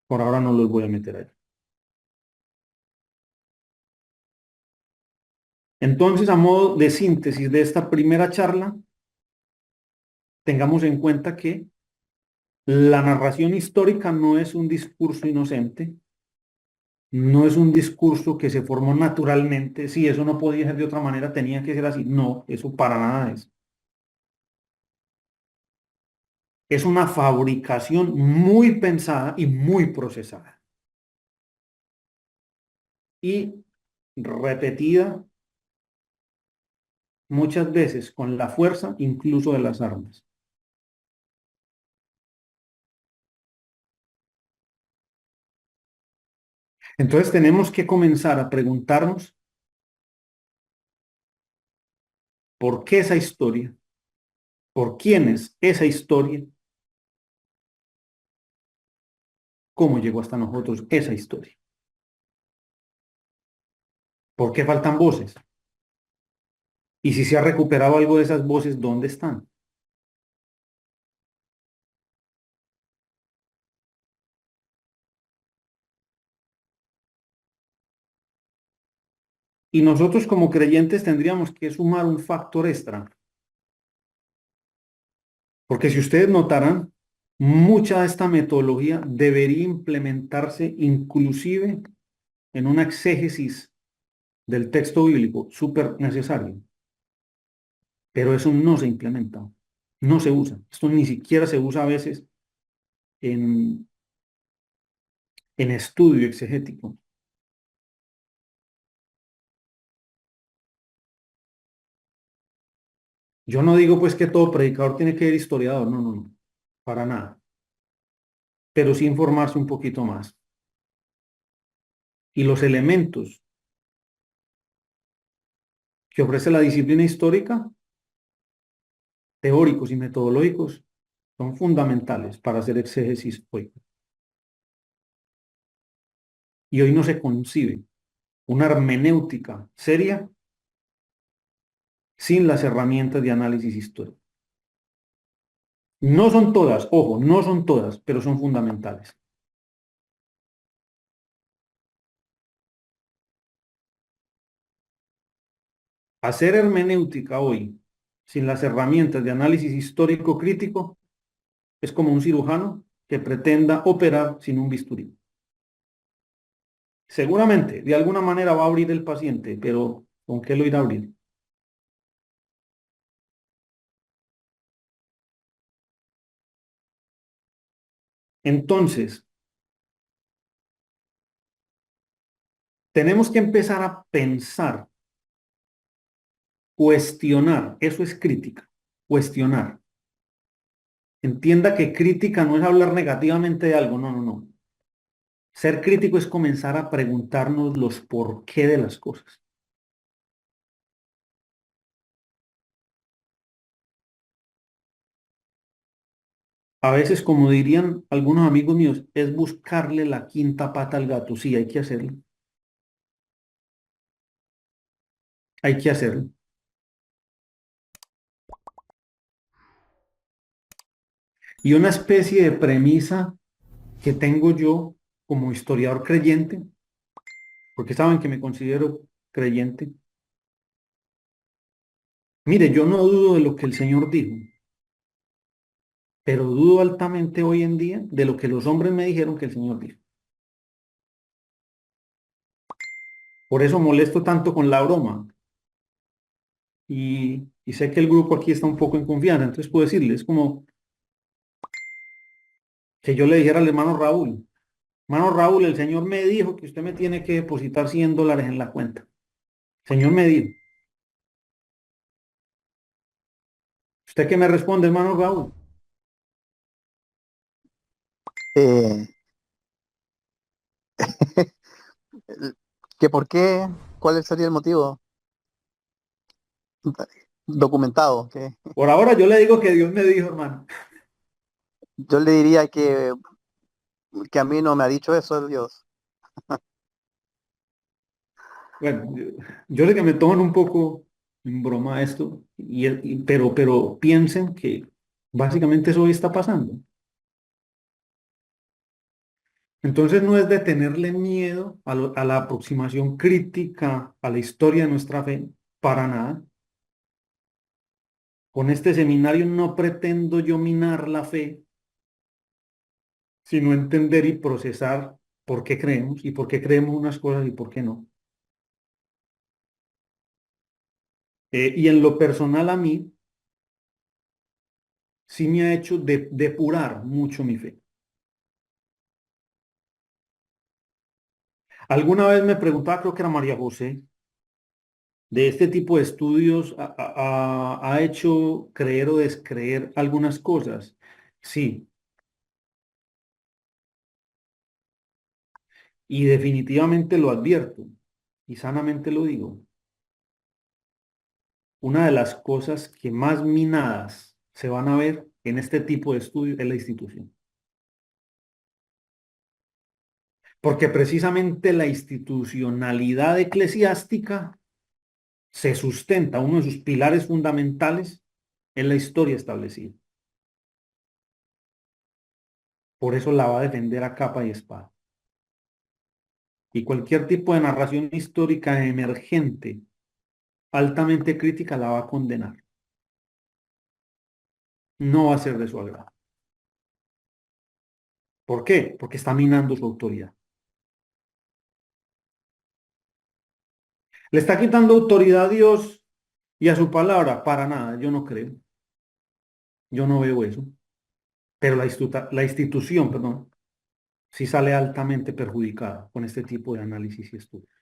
Por ahora no los voy a meter allí. Entonces, a modo de síntesis de esta primera charla, tengamos en cuenta que la narración histórica no es un discurso inocente, No es un discurso que se formó naturalmente. Sí, eso no podía ser de otra manera, tenía que ser así. No, eso para nada es. Es una fabricación muy pensada y muy procesada y repetida muchas veces con la fuerza incluso de las armas. Entonces tenemos que comenzar a preguntarnos por qué esa historia, por quién es esa historia, cómo llegó hasta nosotros esa historia, por qué faltan voces y si se ha recuperado algo de esas voces, ¿dónde están? Y nosotros como creyentes tendríamos que sumar un factor extra, porque si ustedes notarán, mucha de esta metodología debería implementarse inclusive en una exégesis del texto bíblico, súper necesario, pero eso no se implementa, no se usa. Esto ni siquiera se usa a veces en, en estudio exegético. Yo no digo pues que todo predicador tiene que ser historiador, no, no, no, para nada, pero sí informarse un poquito más. Y los elementos que ofrece la disciplina histórica, teóricos y metodológicos, son fundamentales para hacer exégesis hoy. Y hoy no se concibe una hermenéutica seria sin las herramientas de análisis histórico. No son todas, ojo, no son todas, pero son fundamentales. Hacer hermenéutica hoy sin las herramientas de análisis histórico crítico es como un cirujano que pretenda operar sin un bisturí. Seguramente, de alguna manera va a abrir el paciente, pero ¿con qué lo irá a abrir? Entonces, tenemos que empezar a pensar, cuestionar, eso es crítica, cuestionar. Entienda que crítica no es hablar negativamente de algo, no, no, no. Ser crítico es comenzar a preguntarnos los por qué de las cosas. A veces, como dirían algunos amigos míos, es buscarle la quinta pata al gato. Sí, hay que hacerlo. Hay que hacerlo. Y una especie de premisa que tengo yo como historiador creyente, porque saben que me considero creyente. Mire, yo no dudo de lo que el Señor dijo, pero dudo altamente hoy en día de lo que los hombres me dijeron que el Señor dijo. Por eso molesto tanto con la broma. Y sé que el grupo aquí está un poco en confianza, entonces puedo decirles como que yo le dijera al hermano Raúl, el Señor me dijo que usted me tiene que depositar $100 en la cuenta. El Señor me dijo. ¿Usted qué me responde, hermano Raúl? Eh, ¿Que por qué? ¿Cuál sería el motivo documentado? Que Por ahora yo le digo que Dios me dijo, hermano. yo le diría que a mí no me ha dicho eso Dios. Bueno, yo sé que me toman un poco en broma esto, pero piensen que básicamente eso hoy está pasando. Entonces no es de tenerle miedo a la aproximación crítica a la historia de nuestra fe, para nada. Con este seminario no pretendo yo minar la fe, sino entender y procesar por qué creemos y por qué creemos unas cosas y por qué no. Y en lo personal a mí sí me ha hecho depurar mucho mi fe. Alguna vez me preguntaba, creo que era María José, de este tipo de estudios ha hecho creer o descreer algunas cosas. Sí, y definitivamente lo advierto y sanamente lo digo. Una de las cosas que más minadas se van a ver en este tipo de estudios es la institución. Porque precisamente la institucionalidad eclesiástica se sustenta, uno de sus pilares fundamentales en la historia establecida. Por eso la va a defender a capa y espada. Y cualquier tipo de narración histórica emergente, altamente crítica, la va a condenar. No va a ser de su agrado. ¿Por qué? Porque está minando su autoridad. ¿Le está quitando autoridad a Dios y a su palabra? Para nada, yo no creo. Yo no veo eso. Pero la institución, perdón, sí sale altamente perjudicada con este tipo de análisis y estudios.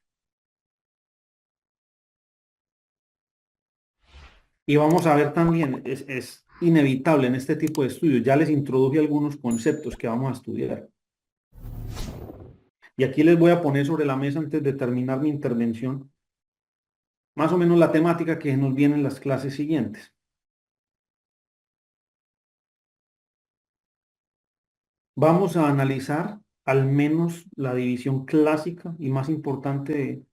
Y vamos a ver también, es inevitable en este tipo de estudios, ya les introduje algunos conceptos que vamos a estudiar. Y aquí les voy a poner sobre la mesa antes de terminar mi intervención, más o menos la temática que nos viene en las clases siguientes. Vamos a analizar al menos la división clásica y más importante de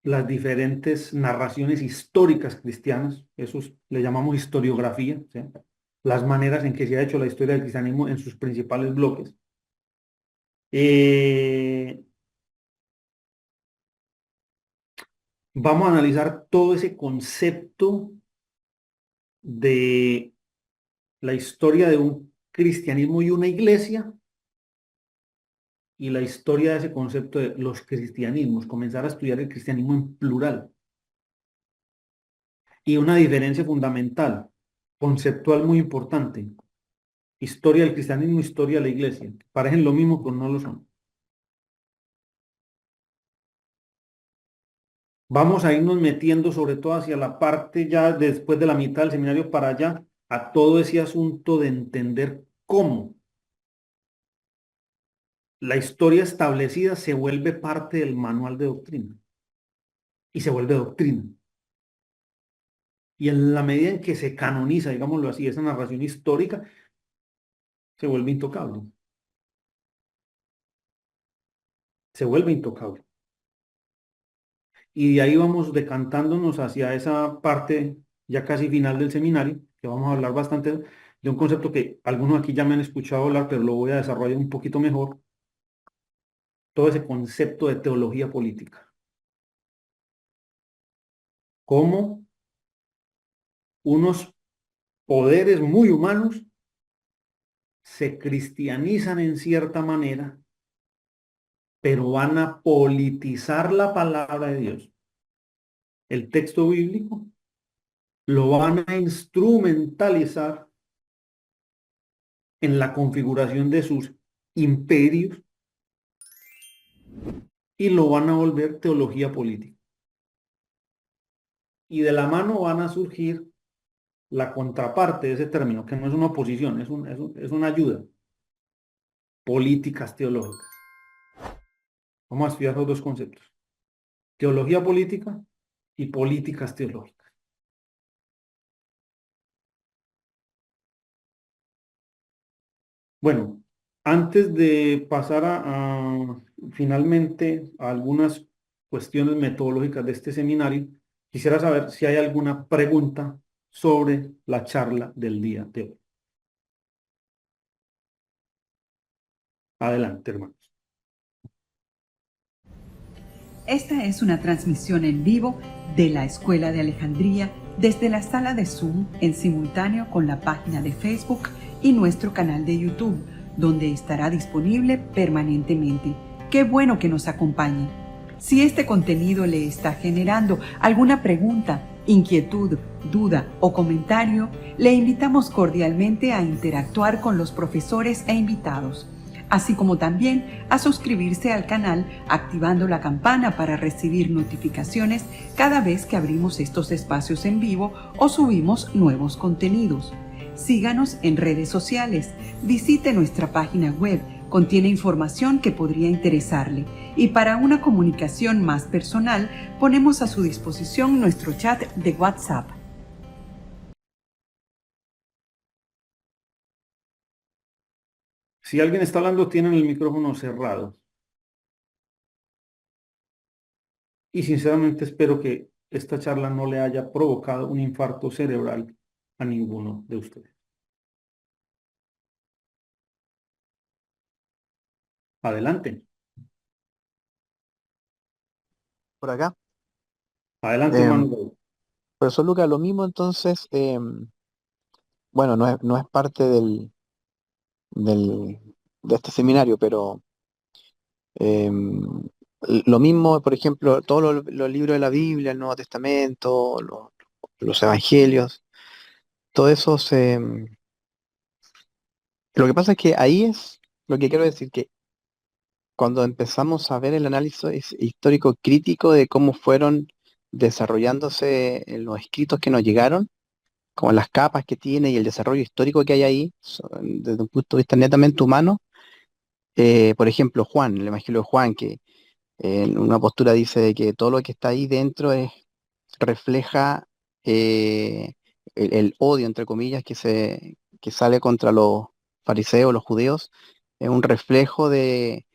las diferentes narraciones históricas cristianas, le llamamos historiografía, ¿sí? Las maneras en que se ha hecho la historia del cristianismo en sus principales bloques. Eh, Vamos a analizar todo ese concepto de la historia de un cristianismo y una iglesia y la historia de ese concepto de los cristianismos, comenzar a estudiar el cristianismo en plural. Y una diferencia fundamental, conceptual muy importante, historia del cristianismo, historia de la iglesia. Parecen lo mismo, pero no lo son. Vamos a irnos metiendo sobre todo hacia la parte ya después de la mitad del seminario para allá, a todo ese asunto de entender cómo la historia establecida se vuelve parte del manual de doctrina y se vuelve doctrina. Y en la medida en que se canoniza, digámoslo así, esa narración histórica, se vuelve intocable. Se vuelve intocable. Y de ahí vamos decantándonos hacia esa parte ya casi final del seminario, que vamos a hablar bastante de un concepto que algunos aquí ya me han escuchado hablar, pero lo voy a desarrollar un poquito mejor, todo ese concepto de teología política. Cómo unos poderes muy humanos se cristianizan en cierta manera, pero van a politizar la palabra de Dios. El texto bíblico lo van a instrumentalizar en la configuración de sus imperios y lo van a volver teología política. Y de la mano van a surgir la contraparte de ese término, que no es una oposición, es una ayuda. Políticas teológicas. Vamos a estudiar los dos conceptos. Teología política y políticas teológicas. Bueno, antes de pasar finalmente a algunas cuestiones metodológicas de este seminario, quisiera saber si hay alguna pregunta sobre la charla del día de hoy. Adelante, hermanos. Esta es una transmisión en vivo de la Escuela de Alejandría desde la sala de Zoom en simultáneo con la página de Facebook y nuestro canal de YouTube. donde estará disponible permanentemente. Qué bueno que nos acompañe. Si este contenido le está generando alguna pregunta, inquietud, duda o comentario, le invitamos cordialmente a interactuar con los profesores e invitados, así como también a suscribirse al canal activando la campana para recibir notificaciones cada vez que abrimos estos espacios en vivo o subimos nuevos contenidos. Síganos en redes sociales, visite nuestra página web, contiene información que podría interesarle, y para una comunicación más personal ponemos a su disposición nuestro chat de WhatsApp. Si alguien está hablando, tienen el micrófono cerrado. Y sinceramente espero que esta charla no le haya provocado un infarto cerebral a ninguno de ustedes. Adelante, Por acá. adelante, Em, hermano. Profesor Lucas, lo mismo entonces, bueno, no es parte del, de este seminario, pero em, lo mismo, por ejemplo, todos los libros de la Biblia, el Nuevo Testamento, los Evangelios, todo eso lo que pasa es que ahí es lo que quiero decir, que cuando empezamos a ver el análisis histórico crítico de cómo fueron desarrollándose los escritos que nos llegaron, como las capas que tiene y el desarrollo histórico que hay ahí, desde un punto de vista netamente humano, por ejemplo, Juan, el Evangelio de Juan, que en una postura dice de que todo lo que está ahí dentro refleja el odio, entre comillas, que sale contra los fariseos, los judíos, es un reflejo de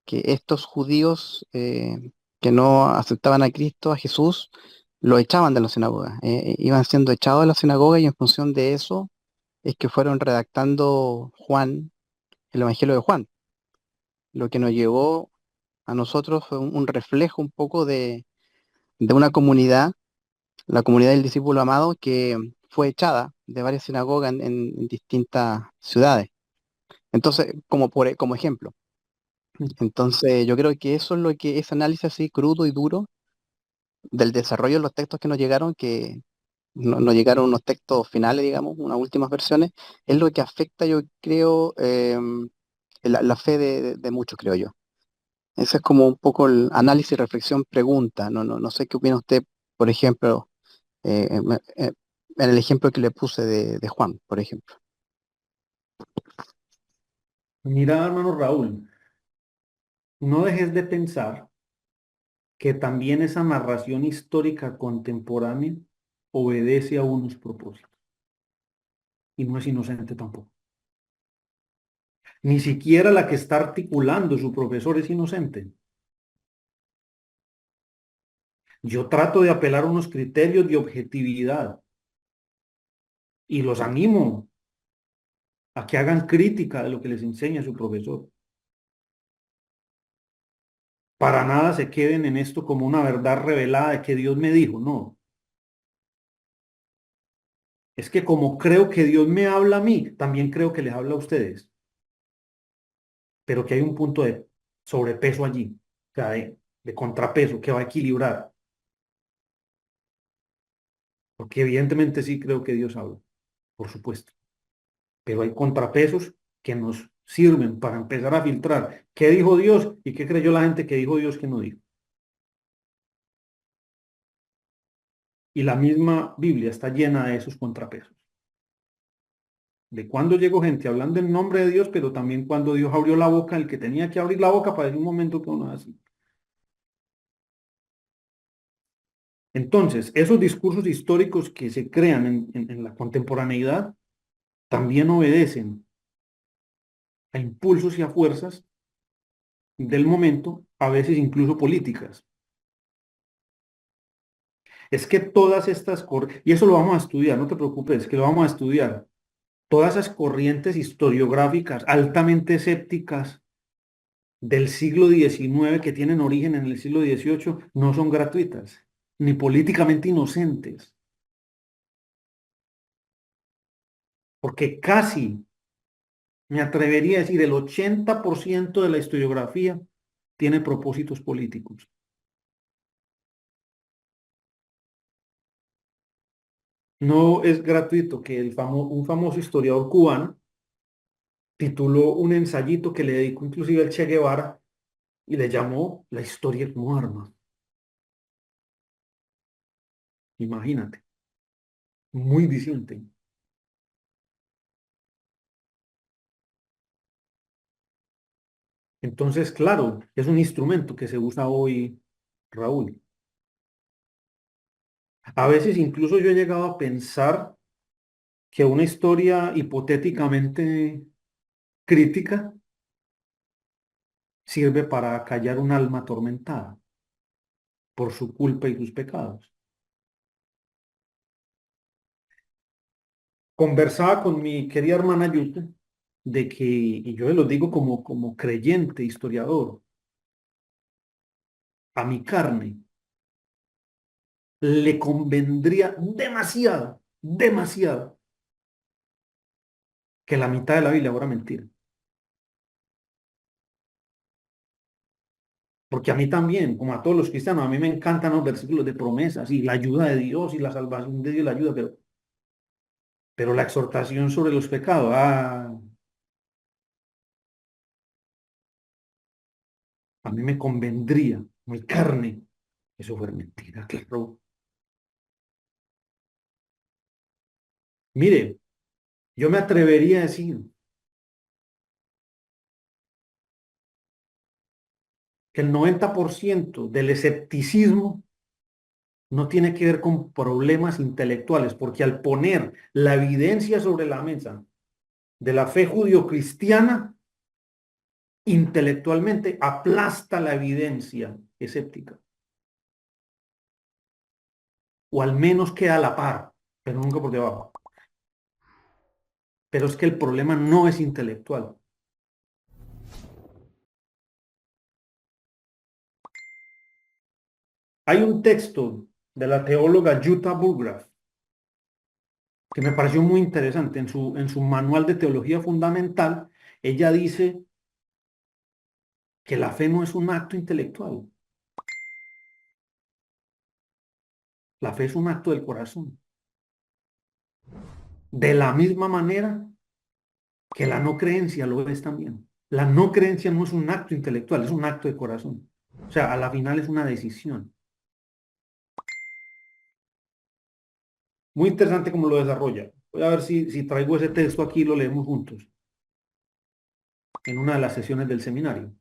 que estos judíos que no aceptaban a Cristo, a Jesús, lo echaban de la sinagoga, iban siendo echados de la sinagoga y en función de eso es que fueron redactando Juan, el Evangelio de Juan. Lo que nos llevó a nosotros fue un reflejo un poco de una comunidad, la comunidad del discípulo amado, que fue echada de varias sinagogas en distintas ciudades. Entonces, como ejemplo. Entonces, yo creo que eso es lo que ese análisis así crudo y duro del desarrollo de los textos que nos llegaron, que nos llegaron unos textos finales, digamos, unas últimas versiones, es lo que afecta, yo creo, la fe de muchos, creo yo. Ese es como un poco el análisis, reflexión, pregunta. No sé qué opina usted, por ejemplo, en el ejemplo que le puse de Juan, por ejemplo. Mira, hermano Raúl, no dejes de pensar que también esa narración histórica contemporánea obedece a unos propósitos y no es inocente tampoco. Ni siquiera la que está articulando su profesor es inocente. Yo trato de apelar a unos criterios de objetividad y los animo a que hagan crítica de lo que les enseña su profesor. Para nada se queden en esto como una verdad revelada de que Dios me dijo, no. Es que como creo que Dios me habla a mí, también creo que les habla a ustedes, pero que hay un punto de sobrepeso allí, o sea, de contrapeso que va a equilibrar, porque evidentemente sí creo que Dios habla, por supuesto, pero hay contrapesos que nos sirven para empezar a filtrar qué dijo Dios y qué creyó la gente que dijo Dios que no dijo. Y la misma Biblia está llena de esos contrapesos. De cuando llegó gente hablando en nombre de Dios, pero también cuando Dios abrió la boca, el que tenía que abrir la boca para decir un momento que uno así. Entonces, esos discursos históricos que se crean en la contemporaneidad también obedecen a impulsos y a fuerzas del momento, a veces incluso políticas. Es que todas estas, y eso lo vamos a estudiar, no te preocupes, que lo vamos a estudiar, todas esas corrientes historiográficas altamente escépticas del siglo XIX que tienen origen en el siglo XVIII no son gratuitas, ni políticamente inocentes, porque casi Me atrevería a decir el 80% de la historiografía tiene propósitos políticos. No es gratuito que un famoso historiador cubano tituló un ensayito que le dedicó inclusive al Che Guevara y le llamó La historia como arma. Imagínate, muy diciente. Entonces, claro, es un instrumento que se usa hoy, Raúl. A veces incluso yo he llegado a pensar que una historia hipotéticamente crítica sirve para callar un alma atormentada por su culpa y sus pecados. Conversaba con mi querida hermana Yute de que, y yo se lo digo como creyente, historiador, a mi carne le convendría demasiado, demasiado, que la mitad de la Biblia fuera mentira. Porque a mí también, como a todos los cristianos, a mí me encantan los versículos de promesas y la ayuda de Dios y la salvación de Dios, la ayuda, pero la exhortación sobre los pecados, a mí me convendría, mi carne, eso fuera mentira, claro. Mire, yo me atrevería a decir que el 90% del escepticismo no tiene que ver con problemas intelectuales, porque al poner la evidencia sobre la mesa de la fe judio-cristiana, intelectualmente aplasta la evidencia escéptica, o al menos queda a la par, pero nunca por debajo. Pero es que el problema no es intelectual. Hay un texto de la teóloga Jutta Burgraff que me pareció muy interesante. En su manual de teología fundamental, ella dice que la fe no es un acto intelectual. La fe es un acto del corazón. De la misma manera que la no creencia lo es también. La no creencia no es un acto intelectual, es un acto de corazón. O sea, a la final es una decisión. Muy interesante cómo lo desarrolla. Voy a ver si traigo ese texto aquí y lo leemos juntos en una de las sesiones del seminario.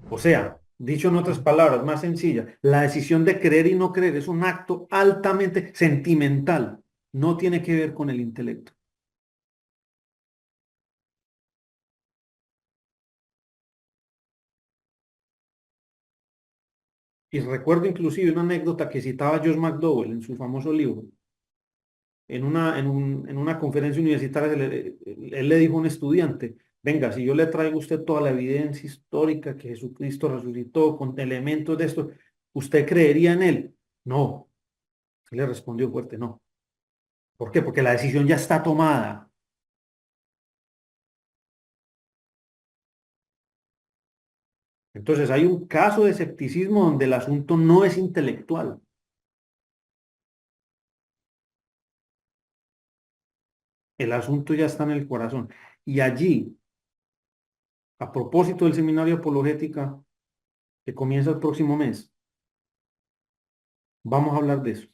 O sea, dicho en otras palabras, más sencilla, la decisión de creer y no creer es un acto altamente sentimental. No tiene que ver con el intelecto. Y recuerdo inclusive una anécdota que citaba Josh McDowell en su famoso libro. En una conferencia universitaria, él le dijo a un estudiante, venga, si yo le traigo a usted toda la evidencia histórica que Jesucristo resucitó con elementos de esto, ¿usted creería en él? No. Él le respondió fuerte, no. ¿Por qué? Porque la decisión ya está tomada. Entonces hay un caso de escepticismo donde el asunto no es intelectual. El asunto ya está en el corazón. Y allí, a propósito del seminario de apologética que comienza el próximo mes, vamos a hablar de eso.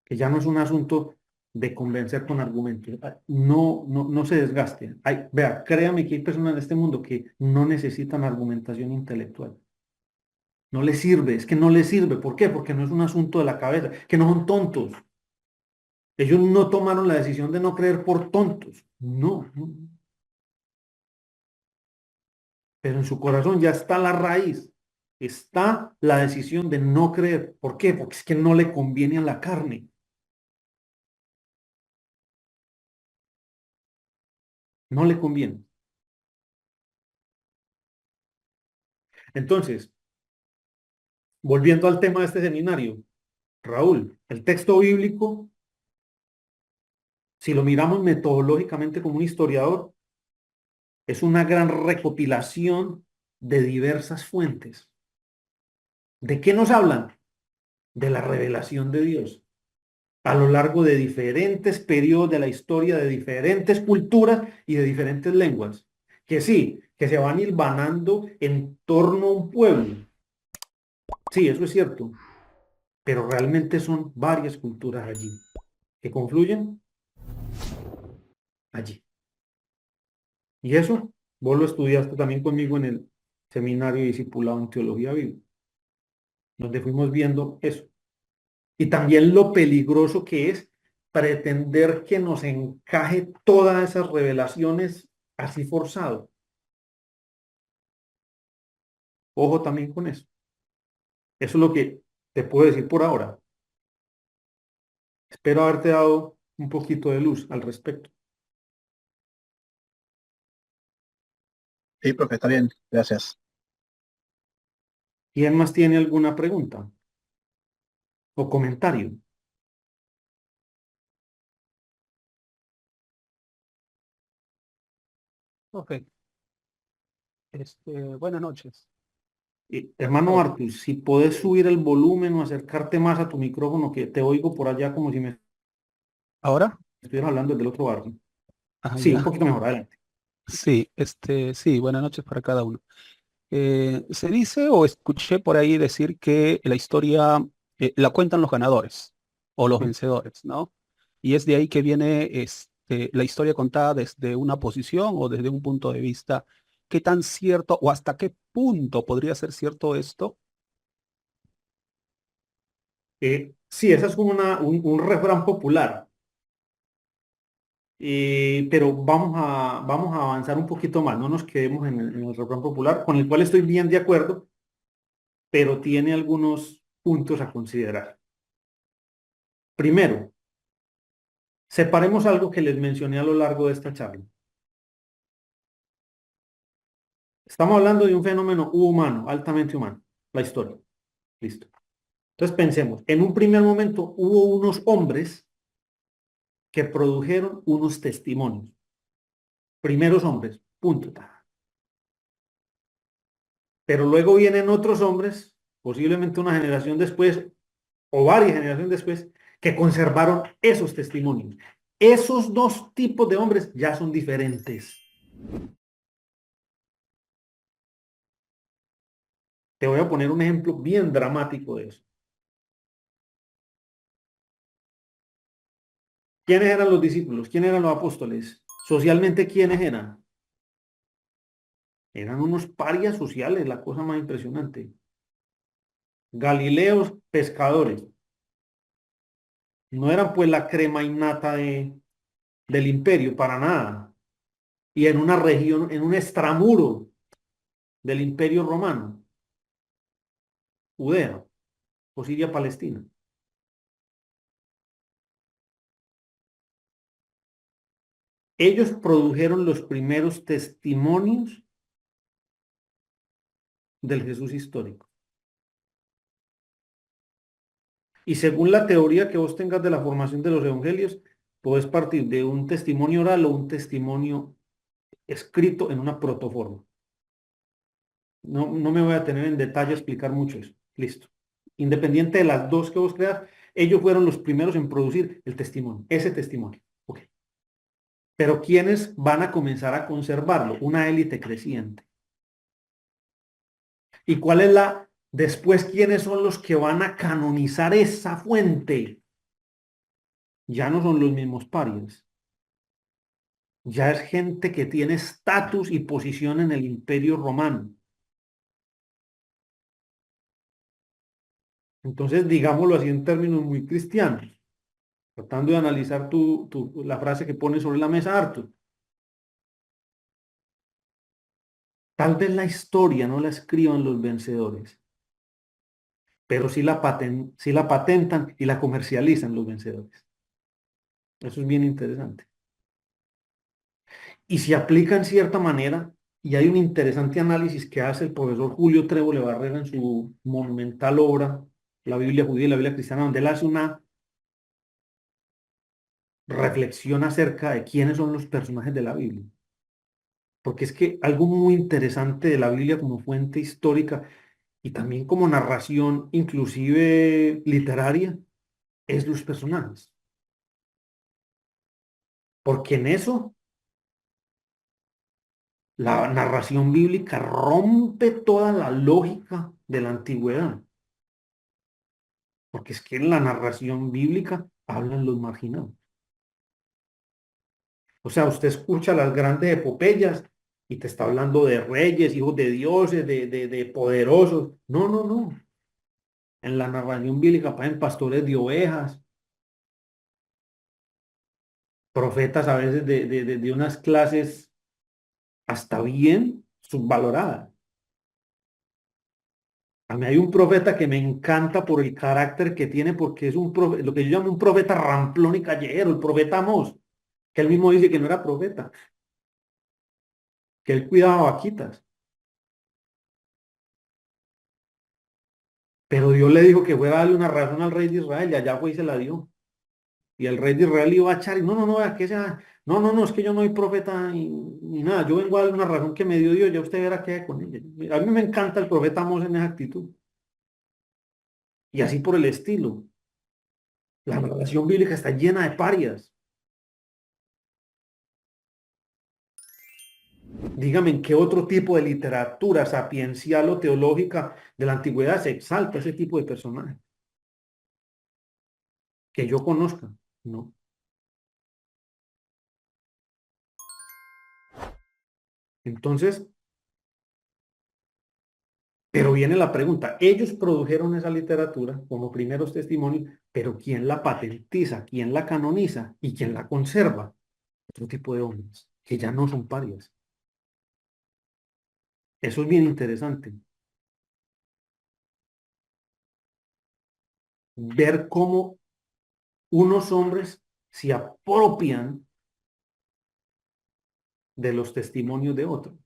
Que ya no es un asunto de convencer con argumentos. No, no, no se desgaste. Vea, créame que hay personas en este mundo que no necesitan argumentación intelectual. No les sirve, es que no les sirve. ¿Por qué? Porque no es un asunto de la cabeza, que no son tontos. Ellos no tomaron la decisión de no creer por tontos. No, no. Pero en su corazón ya está la raíz. Está la decisión de no creer. ¿Por qué? Porque es que no le conviene a la carne. No le conviene. Entonces, volviendo al tema de este seminario, Raúl, el texto bíblico, si lo miramos metodológicamente como un historiador, es una gran recopilación de diversas fuentes. ¿De qué nos hablan? De la revelación de Dios a lo largo de diferentes periodos de la historia, de diferentes culturas y de diferentes lenguas. Que sí, que se van hilvanando en torno a un pueblo. Sí, eso es cierto, pero realmente son varias culturas allí que confluyen allí. Y eso, vos lo estudiaste también conmigo en el seminario discipulado en teología bíblica, donde fuimos viendo eso. Y también lo peligroso que es pretender que nos encaje todas esas revelaciones así forzado. Ojo también con eso. Eso es lo que te puedo decir por ahora. Espero haberte dado un poquito de luz al respecto. Sí, profe, está bien, gracias. ¿Quién más tiene alguna pregunta o comentario? Ok, buenas noches. Hermano Oh, Artus, si puedes subir el volumen o acercarte más a tu micrófono, que te oigo por allá como si me ¿ahora? estuvieras hablando desde el otro barrio. Ah, Sí, un ya. poquito mejor, adelante. Sí, sí, buenas noches para cada uno. Se dice o escuché por ahí decir que la historia la cuentan los ganadores o los vencedores, ¿no? Y es de ahí que viene la historia contada desde una posición o desde un punto de vista. ¿Qué tan cierto o hasta qué punto podría ser cierto esto? Sí, esa es como un refrán popular. Pero vamos a avanzar un poquito más, no nos quedemos en el refrán popular, con el cual estoy bien de acuerdo, pero tiene algunos puntos a considerar. Primero, separemos algo que les mencioné a lo largo de esta charla. Estamos hablando de un fenómeno humano, altamente humano, la historia. Listo. Entonces pensemos, en un primer momento hubo unos hombres que produjeron unos testimonios. Primeros hombres, punto. Pero luego vienen otros hombres, posiblemente una generación después o varias generaciones después, que conservaron esos testimonios. Esos dos tipos de hombres ya son diferentes. Te voy a poner un ejemplo bien dramático de eso. ¿Quiénes eran los discípulos? ¿Quiénes eran los apóstoles? Socialmente, ¿quiénes eran? Eran unos parias sociales, la cosa más impresionante. Galileos, pescadores. No eran pues la crema innata del imperio, para nada. Y en una región, en un extramuro del imperio romano, Judea o Siria, Palestina. Ellos produjeron los primeros testimonios del Jesús histórico. Y según la teoría que vos tengas de la formación de los evangelios, puedes partir de un testimonio oral o un testimonio escrito en una protoforma. No me voy a tener en detalle a explicar mucho eso. Listo. Independiente de las dos que vos creas, ellos fueron los primeros en producir el testimonio, ese testimonio. Ok. Pero ¿quiénes van a comenzar a conservarlo? Una élite creciente. ¿Y cuál es después, quiénes son los que van a canonizar esa fuente? Ya no son los mismos parias. Ya es gente que tiene estatus y posición en el imperio romano. Entonces, digámoslo así en términos muy cristianos, tratando de analizar la frase que pone sobre la mesa Arthur. Tal vez la historia no la escriban los vencedores, pero sí la patentan y la comercializan los vencedores. Eso es bien interesante. Y se aplica en cierta manera, y hay un interesante análisis que hace el profesor Julio Trévole Barrera en su monumental obra la Biblia judía y la Biblia cristiana, donde él hace una reflexión acerca de quiénes son los personajes de la Biblia. Porque es que algo muy interesante de la Biblia como fuente histórica y también como narración, inclusive literaria, es los personajes. Porque en eso la narración bíblica rompe toda la lógica de la antigüedad. Porque es que en la narración bíblica hablan los marginados. O sea, usted escucha las grandes epopeyas y te está hablando de reyes, hijos de dioses, de poderosos. No, no, no. En la narración bíblica aparecen pastores de ovejas, profetas a veces de unas clases hasta bien subvaloradas. A mí hay un profeta que me encanta por el carácter que tiene, porque es lo que yo llamo un profeta ramplón y callejero, el profeta Amós, que él mismo dice que no era profeta, que él cuidaba vaquitas. Pero Dios le dijo que fuera a darle una razón al rey de Israel y allá fue y se la dio. Y el rey de Israel iba a echar y no, no, no, vea, que sea, no, no, no, es que yo no soy profeta ni nada, yo vengo a darle una razón que me dio Dios, ya usted verá qué hay con ella. A mí me encanta el profeta Amós en esa actitud. Y así por el estilo. La narración bíblica está llena de parias. Dígame en qué otro tipo de literatura sapiencial o teológica de la antigüedad se exalta ese tipo de personaje. Que yo conozca, ¿no? Entonces, pero viene la pregunta, ellos produjeron esa literatura como primeros testimonios, pero ¿quién la patentiza? ¿Quién la canoniza? ¿Y quién la conserva? Otro tipo de hombres, que ya no son parias. Eso es bien interesante. Ver cómo unos hombres se apropian de los testimonios de otros.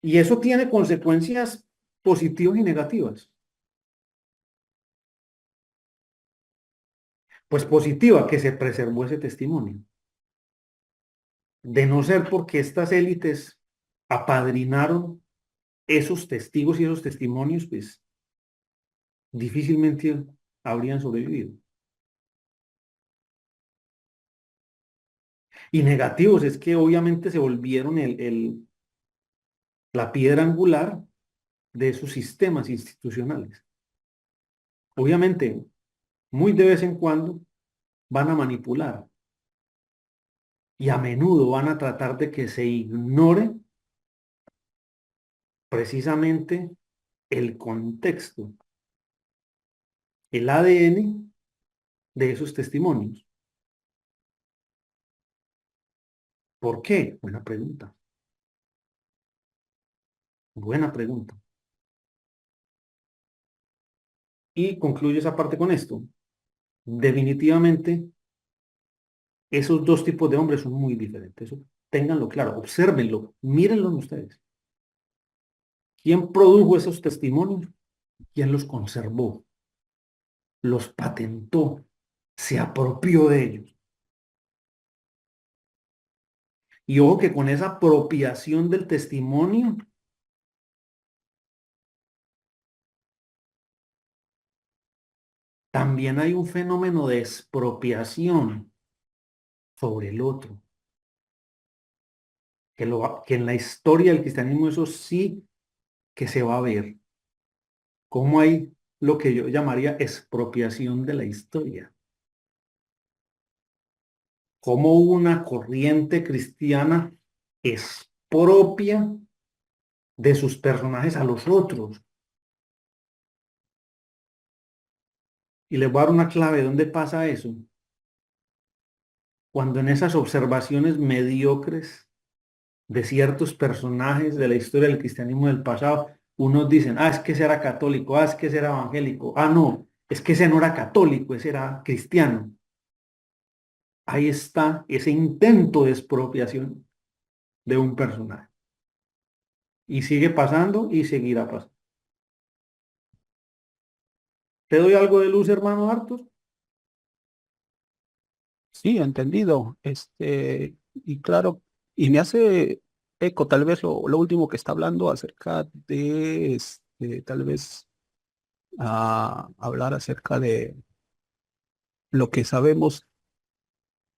Y eso tiene consecuencias positivas y negativas. Pues positiva, que se preservó ese testimonio. De no ser porque estas élites apadrinaron esos testigos y esos testimonios, pues difícilmente habrían sobrevivido. Y negativos es que obviamente se volvieron la piedra angular de esos sistemas institucionales. Obviamente, muy de vez en cuando van a manipular y a menudo van a tratar de que se ignore precisamente el contexto, el ADN de esos testimonios. ¿Por qué? Buena pregunta. Buena pregunta. Y concluyo esa parte con esto. Definitivamente, esos dos tipos de hombres son muy diferentes. Eso, ténganlo claro, obsérvenlo, mírenlo en ustedes. ¿Quién produjo esos testimonios? ¿Quién los conservó? Los patentó, se apropió de ellos. Y ojo que con esa apropiación del testimonio, también hay un fenómeno de expropiación sobre el otro. Que en la historia del cristianismo eso sí que se va a ver. Cómo hay lo que yo llamaría expropiación de la historia. Cómo una corriente cristiana expropia de sus personajes a los otros. Y les voy a dar una clave. ¿Dónde pasa eso? Cuando en esas observaciones mediocres de ciertos personajes de la historia del cristianismo del pasado, unos dicen, ah, es que ese era católico, ah, es que ese era evangélico, ah, no, es que ese no era católico, ese era cristiano. Ahí está ese intento de expropiación de un personaje. Y sigue pasando y seguirá pasando. ¿Te doy algo de luz, hermano Hartos? Sí, entendido. Y claro, y me hace eco tal vez lo último que está hablando acerca de, tal vez, hablar acerca de lo que sabemos,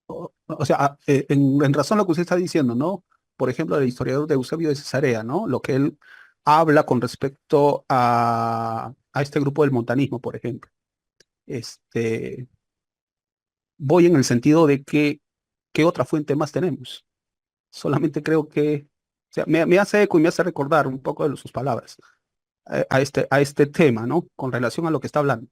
o sea, en razón a lo que usted está diciendo, ¿no? Por ejemplo, el historiador de Eusebio de Cesarea, ¿no? Lo que él habla con respecto a este grupo del montanismo, por ejemplo. Este, Voy en el sentido de que, ¿qué otra fuente más tenemos? Solamente creo que, o sea, me hace eco y me hace recordar un poco de sus palabras a este tema, ¿no? Con relación a lo que está hablando.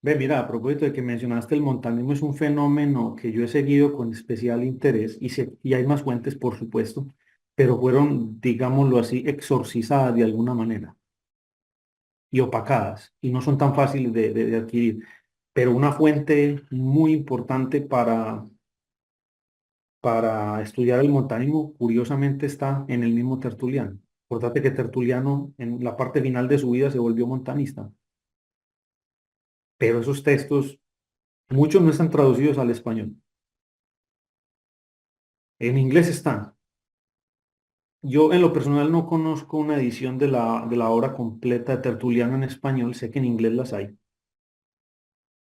Ve, mira, a propósito de que mencionaste el montanismo, es un fenómeno que yo he seguido con especial interés y hay más fuentes, por supuesto, pero fueron, digámoslo así, exorcizadas de alguna manera y opacadas y no son tan fáciles de adquirir. Pero una fuente muy importante para estudiar el montanismo, curiosamente, está en el mismo Tertuliano. Acordate que Tertuliano, en la parte final de su vida, se volvió montanista, pero esos textos, muchos no están traducidos al español. En inglés están. Yo en lo personal no conozco una edición de la obra completa de Tertuliano en español, sé que en inglés las hay,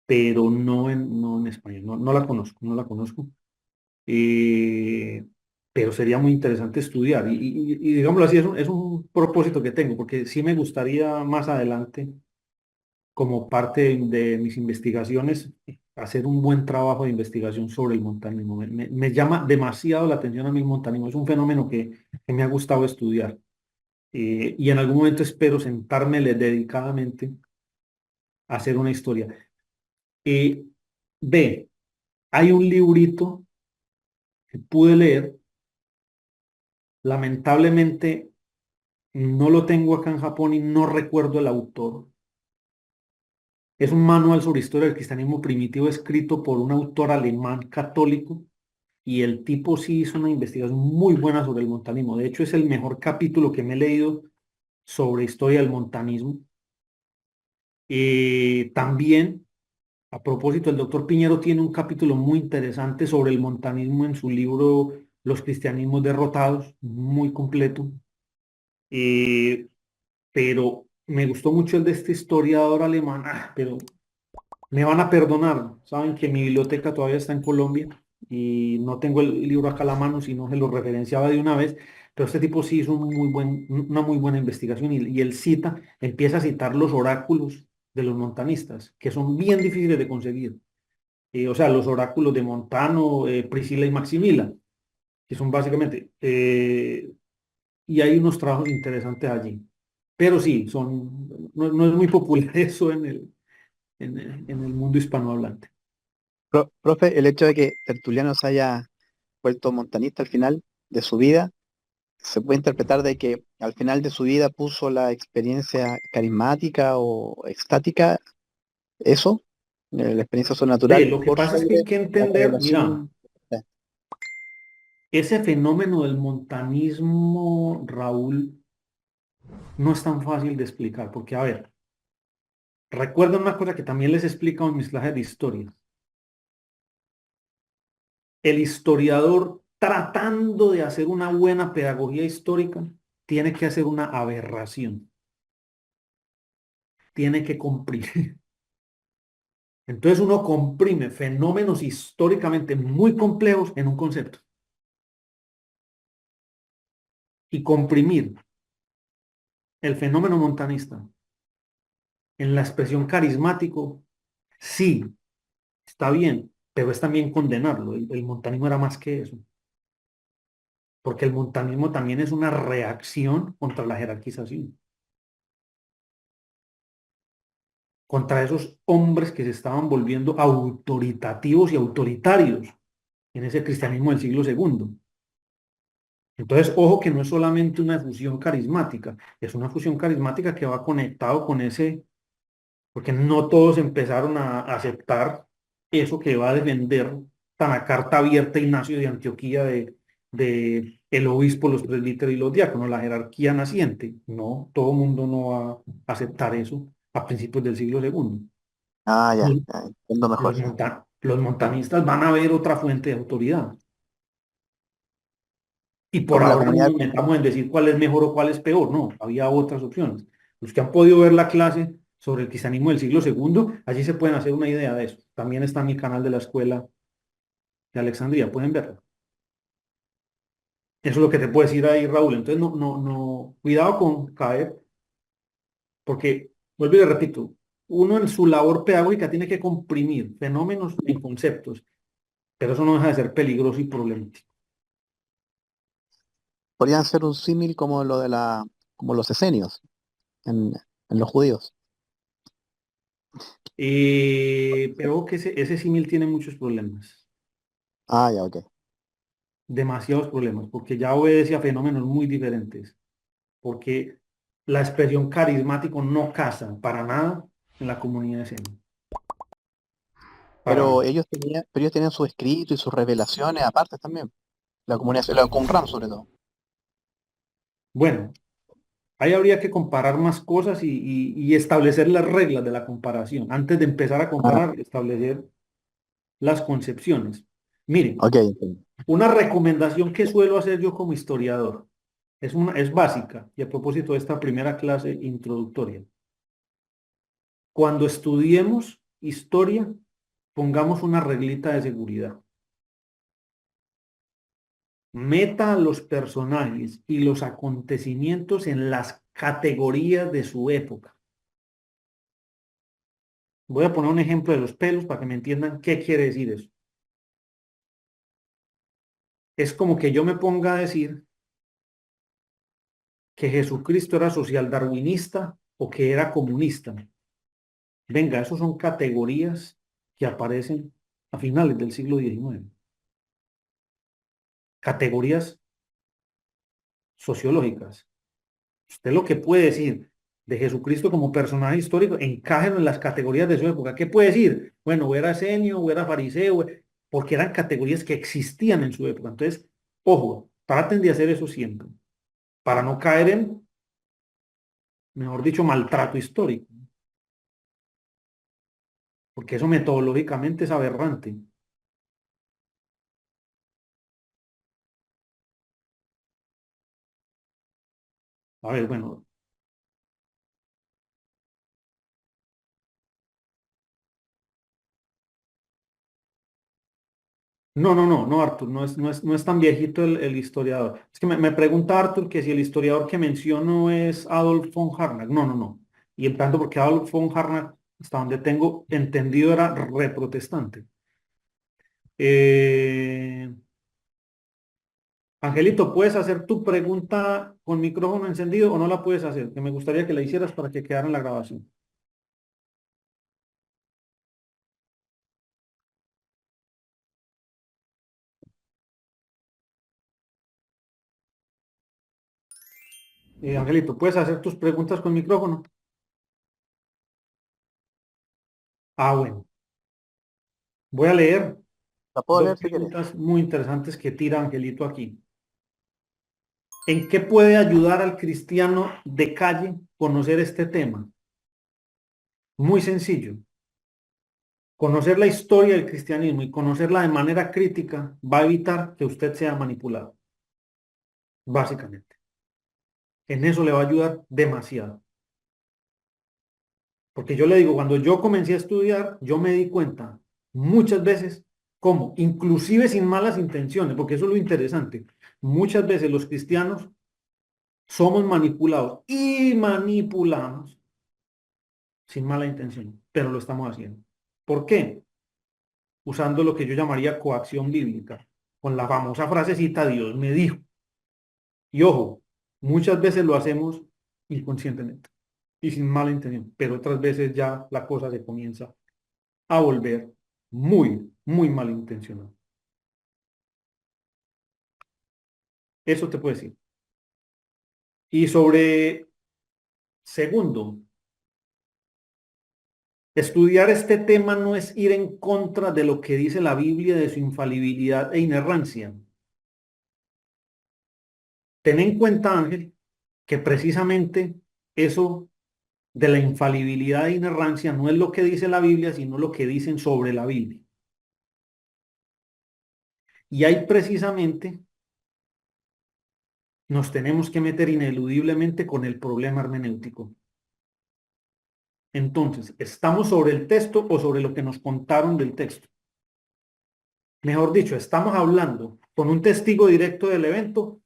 pero no en español, no la conozco, no la conozco. Eh, pero sería muy interesante estudiar y digámoslo así, es un propósito que tengo, porque sí me gustaría más adelante, como parte de mis investigaciones, hacer un buen trabajo de investigación sobre el montanismo. Me llama demasiado la atención a mí el montanismo, es un fenómeno que me ha gustado estudiar. Y en algún momento espero sentármele dedicadamente a hacer una historia. Eh, Ve, hay un librito que pude leer, lamentablemente no lo tengo acá en Japón y no recuerdo el autor. Es un manual sobre historia del cristianismo primitivo escrito por un autor alemán católico y el tipo sí hizo una investigación muy buena sobre el montanismo. De hecho, es el mejor capítulo que me he leído sobre historia del montanismo. También, a propósito, el doctor Piñero tiene un capítulo muy interesante sobre el montanismo en su libro Los cristianismos derrotados, muy completo. Eh, pero me gustó mucho el de este historiador alemán, pero me van a perdonar, saben que mi biblioteca todavía está en Colombia y no tengo el libro acá a la mano, sino se lo referenciaba de una vez, pero este tipo sí hizo una muy buena investigación y él empieza a citar los oráculos de los montanistas, que son bien difíciles de conseguir. O sea, los oráculos de Montano, Priscila y Maximila, que son básicamente, y hay unos trabajos interesantes allí. Pero sí, no es muy popular eso en el mundo hispanohablante. Profe, el hecho de que Tertuliano se haya vuelto montanista al final de su vida, se puede interpretar de que al final de su vida puso la experiencia carismática o extática, eso, la experiencia Ve, sobrenatural, lo que por pasa es que hay sobre que la entender, mira, revelación. ese fenómeno del montanismo, Raúl, no es tan fácil de explicar, porque, a ver, recuerden una cosa que también les he explicado en mis clases de historia. El historiador, tratando de hacer una buena pedagogía histórica, tiene que hacer una aberración, tiene que comprimir. Entonces uno comprime fenómenos históricamente muy complejos en un concepto. Y comprimir el fenómeno montanista en la expresión carismático, sí, está bien, pero es también condenarlo. El montanismo era más que eso, porque el montanismo también es una reacción contra la jerarquización, contra esos hombres que se estaban volviendo autoritativos y autoritarios en ese cristianismo del siglo segundo. Entonces, ojo que no es solamente una fusión carismática, es una fusión carismática que va conectado con ese, porque no todos empezaron a aceptar eso que va a defender tan a carta abierta Ignacio de Antioquía de el obispo, los presbíteros y los diáconos, la jerarquía naciente. No, todo el mundo no va a aceptar eso a principios del siglo segundo. Ah, ya, Los, ya, entiendo mejor. los montanistas van a ver otra fuente de autoridad. Y por Como la ahora no comunidad, nos metamos en decir cuál es mejor o cuál es peor. No, había otras opciones. Los que han podido ver la clase sobre el cristianismo del siglo segundo, allí se pueden hacer una idea de eso. También está en mi canal de la escuela de Alexandría, pueden verlo. Eso es lo que te puedo decir ahí, Raúl. Entonces, cuidado con caer, porque, vuelvo y le repito, uno en su labor pedagógica tiene que comprimir fenómenos en conceptos, pero eso no deja de ser peligroso y problemático. podrían ser un símil como como los esenios en los judíos. Pero que ese símil tiene muchos problemas, Ah, ya, ok. demasiados problemas, porque ya obedece a fenómenos muy diferentes, porque la expresión carismático no casa para nada en la comunidad de Seno, para Pero nada. ellos tenían su escrito y sus revelaciones aparte también. La comunidad, la Qumran sobre todo. Bueno, ahí habría que comparar más cosas y establecer las reglas de la comparación. Antes de empezar a Ah, comparar, establecer las concepciones. Miren, ok, entiendo. una recomendación que suelo hacer yo como historiador es básica y a propósito de esta primera clase introductoria. Cuando estudiemos historia, pongamos una reglita de seguridad. Meta a los personajes y los acontecimientos en las categorías de su época. Voy a poner un ejemplo de los pelos para que me entiendan qué quiere decir eso. Es como que yo me ponga a decir que Jesucristo era socialdarwinista o que era comunista. Venga, esos son categorías que aparecen a finales del siglo XIX. Categorías sociológicas. Usted lo que puede decir de Jesucristo como personaje histórico, encájelo en las categorías de su época. ¿Qué puede decir? Bueno, o era esenio, o era fariseo, porque eran categorías que existían en su época. Entonces, ojo, traten de hacer eso siempre, para no caer en, mejor dicho, maltrato histórico, porque eso metodológicamente es aberrante. A ver, bueno, no, Arthur, no es tan viejito el historiador. Es que me pregunta Arthur que si el historiador que menciono es Adolf von Harnack. No. Y en tanto, porque Adolf von Harnack, hasta donde tengo entendido, era reprotestante. Eh, Angelito, ¿puedes hacer tu pregunta con micrófono encendido o no la puedes hacer? Que me gustaría que la hicieras para que quedara en la grabación. Angelito, ¿puedes hacer tus preguntas con micrófono? Ah, bueno. Voy a leer La puedo dos leer si quieres. preguntas muy interesantes que tira Angelito aquí. ¿En qué puede ayudar al cristiano de calle conocer este tema? Muy sencillo. Conocer la historia del cristianismo y conocerla de manera crítica va a evitar que usted sea manipulado, básicamente. En eso le va a ayudar demasiado. Porque yo le digo, cuando yo comencé a estudiar, yo me di cuenta muchas veces cómo, inclusive sin malas intenciones, porque eso es lo interesante, muchas veces los cristianos somos manipulados y manipulamos sin mala intención, pero lo estamos haciendo. ¿Por qué? Usando lo que yo llamaría coacción bíblica, con la famosa frasecita Dios me dijo. Y ojo, muchas veces lo hacemos inconscientemente y sin mala intención, pero otras veces ya la cosa se comienza a volver muy malintencionada. Eso te puedo decir. Y sobre segundo, estudiar este tema no es ir en contra de lo que dice la Biblia de su infalibilidad e inerrancia. ten en cuenta, Ángel, que precisamente eso de la infalibilidad e inerrancia no es lo que dice la Biblia, sino lo que dicen sobre la Biblia. Y ahí precisamente nos tenemos que meter ineludiblemente con el problema hermenéutico. Entonces, ¿estamos sobre el texto o sobre lo que nos contaron del texto? Mejor dicho, ¿estamos hablando con un testigo directo del evento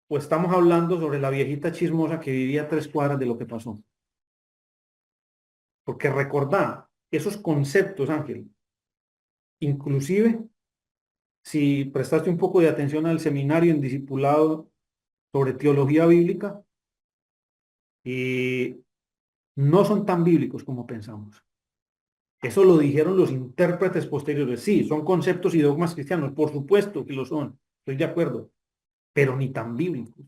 o estamos hablando sobre la viejita chismosa que vivía a 3 cuadras de lo que pasó? Porque recordá, esos conceptos, Ángel, inclusive si prestaste un poco de atención al seminario en discipulado sobre teología bíblica, eh, no son tan bíblicos como pensamos. Eso lo dijeron los intérpretes posteriores. Sí, son conceptos y dogmas cristianos, por supuesto que lo son, estoy de acuerdo, pero ni tan bíblicos.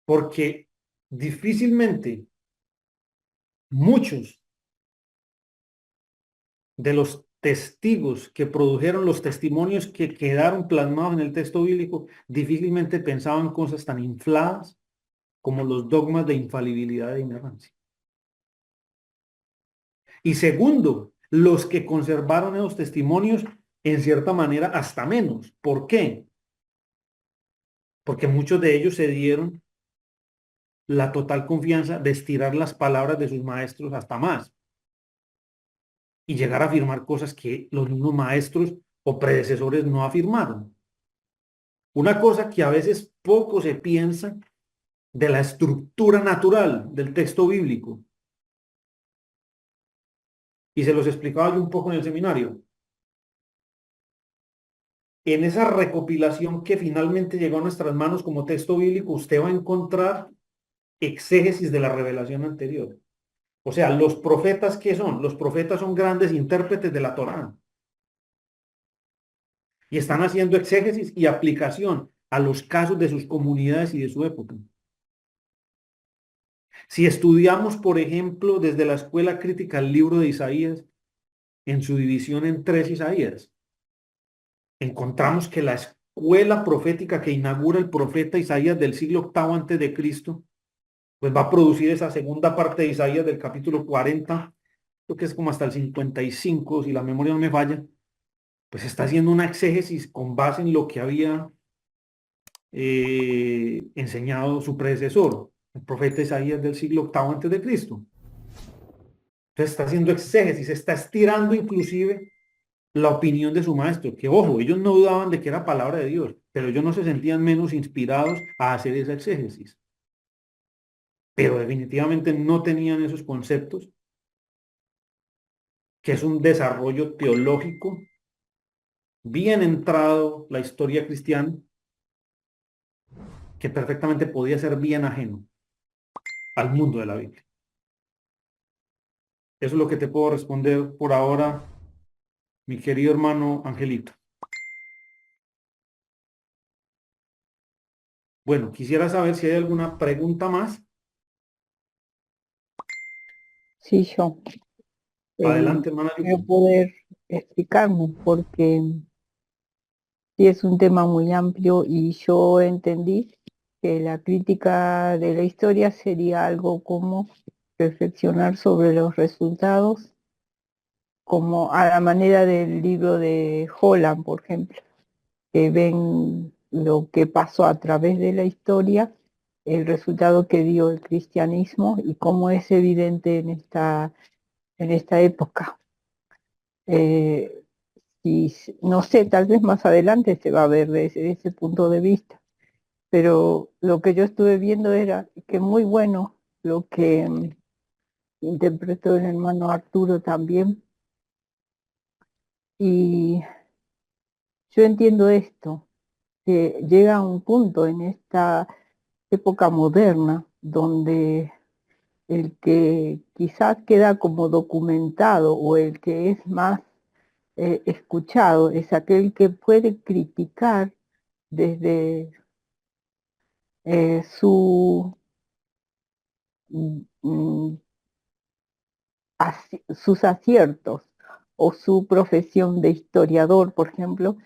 Porque difícilmente muchos de los testigos que produjeron los testimonios que quedaron plasmados en el texto bíblico, difícilmente pensaban cosas tan infladas como los dogmas de infalibilidad e inerrancia. Y segundo, los que conservaron esos testimonios, en cierta manera, hasta menos. ¿Por qué? Porque muchos de ellos se dieron la total confianza de estirar las palabras de sus maestros hasta más y llegar a afirmar cosas que los mismos maestros o predecesores no afirmaron. Una cosa que a veces poco se piensa de la estructura natural del texto bíblico. Y se los explicaba yo un poco en el seminario. En esa recopilación que finalmente llegó a nuestras manos como texto bíblico, usted va a encontrar exégesis de la revelación anterior. O sea, los profetas, ¿qué son? Los profetas son grandes intérpretes de la Torá y están haciendo exégesis y aplicación a los casos de sus comunidades y de su época. Si estudiamos, por ejemplo, desde la escuela crítica el libro de Isaías, en su división en 3 Isaías, encontramos que la escuela profética que inaugura el profeta Isaías del siglo octavo antes de Cristo, pues va a producir esa segunda parte de Isaías del capítulo 40, creo que es como hasta el 55, si la memoria no me falla, pues está haciendo una exégesis con base en lo que había enseñado su predecesor, el profeta Isaías del siglo octavo antes de Cristo. Entonces está haciendo exégesis, está estirando inclusive la opinión de su maestro, que ojo, ellos no dudaban de que era palabra de Dios, pero ellos no se sentían menos inspirados a hacer esa exégesis. Pero definitivamente no tenían esos conceptos, que es un desarrollo teológico bien entrado la historia cristiana, que perfectamente podía ser bien ajeno al mundo de la Biblia. Eso es lo que te puedo responder por ahora, mi querido hermano Angelito. Bueno, quisiera saber si hay alguna pregunta más. Sí, yo Adelante, hermana voy a Yuki. poder explicarme porque sí es un tema muy amplio y yo entendí que la crítica de la historia sería algo como reflexionar sobre los resultados, como a la manera del libro de Holland, por ejemplo, que ven lo que pasó a través de la historia, el resultado que dio el cristianismo y cómo es evidente en esta época. Eh, y no sé, tal vez más adelante se va a ver desde ese punto de vista, pero lo que yo estuve viendo era que muy bueno lo que interpretó el hermano Arturo también, y yo entiendo esto, que llega a un punto en esta época moderna donde el que quizás queda como documentado o el que es más escuchado es aquel que puede criticar desde su, mm, sus aciertos o su profesión de historiador, por ejemplo,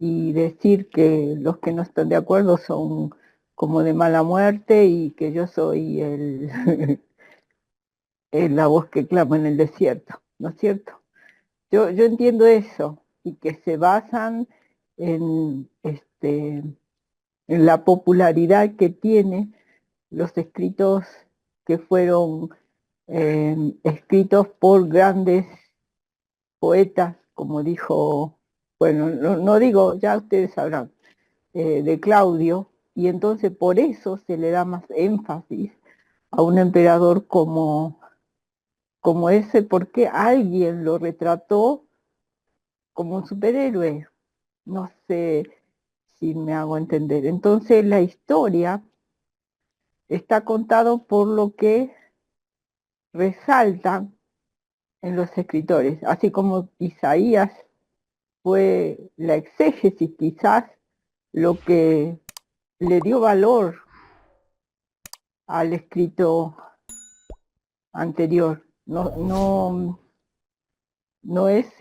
y decir que los que no están de acuerdo son como de mala muerte y que yo soy la voz que clama en el desierto, ¿no es cierto? Yo entiendo eso y que se basan en, en la popularidad que tiene los escritos que fueron escritos por grandes poetas, como dijo, bueno, no digo, ya ustedes sabrán, de Claudio, y entonces por eso se le da más énfasis a un emperador como ese, porque alguien lo retrató como un superhéroe. No sé si me hago entender. Entonces la historia está contado por lo que resaltan en los escritores, así como Isaías fue la exégesis quizás lo que le dio valor al escrito anterior. No es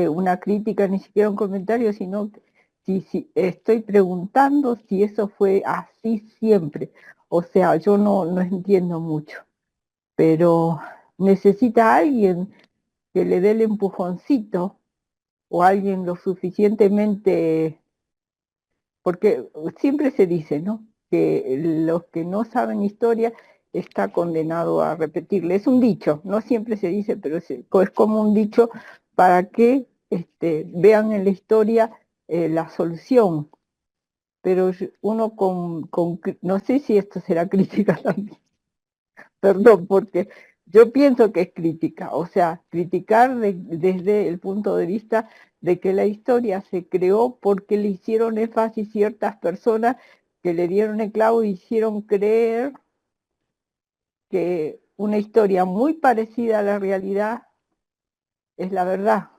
una crítica ni siquiera un comentario, sino si estoy preguntando si eso fue así siempre. O sea, yo no entiendo mucho, pero necesita alguien que le dé el empujoncito o alguien lo suficientemente, porque siempre se dice, ¿no? Que los que no saben historia está condenado a repetirle. Es un dicho, no siempre se dice, pero es como un dicho para que vean en la historia la solución. Pero uno no sé si esto será crítica también, perdón, porque yo pienso que es crítica, o sea, criticar desde el punto de vista de que la historia se creó porque le hicieron énfasis ciertas personas que le dieron el clavo y hicieron creer que una historia muy parecida a la realidad es la verdad.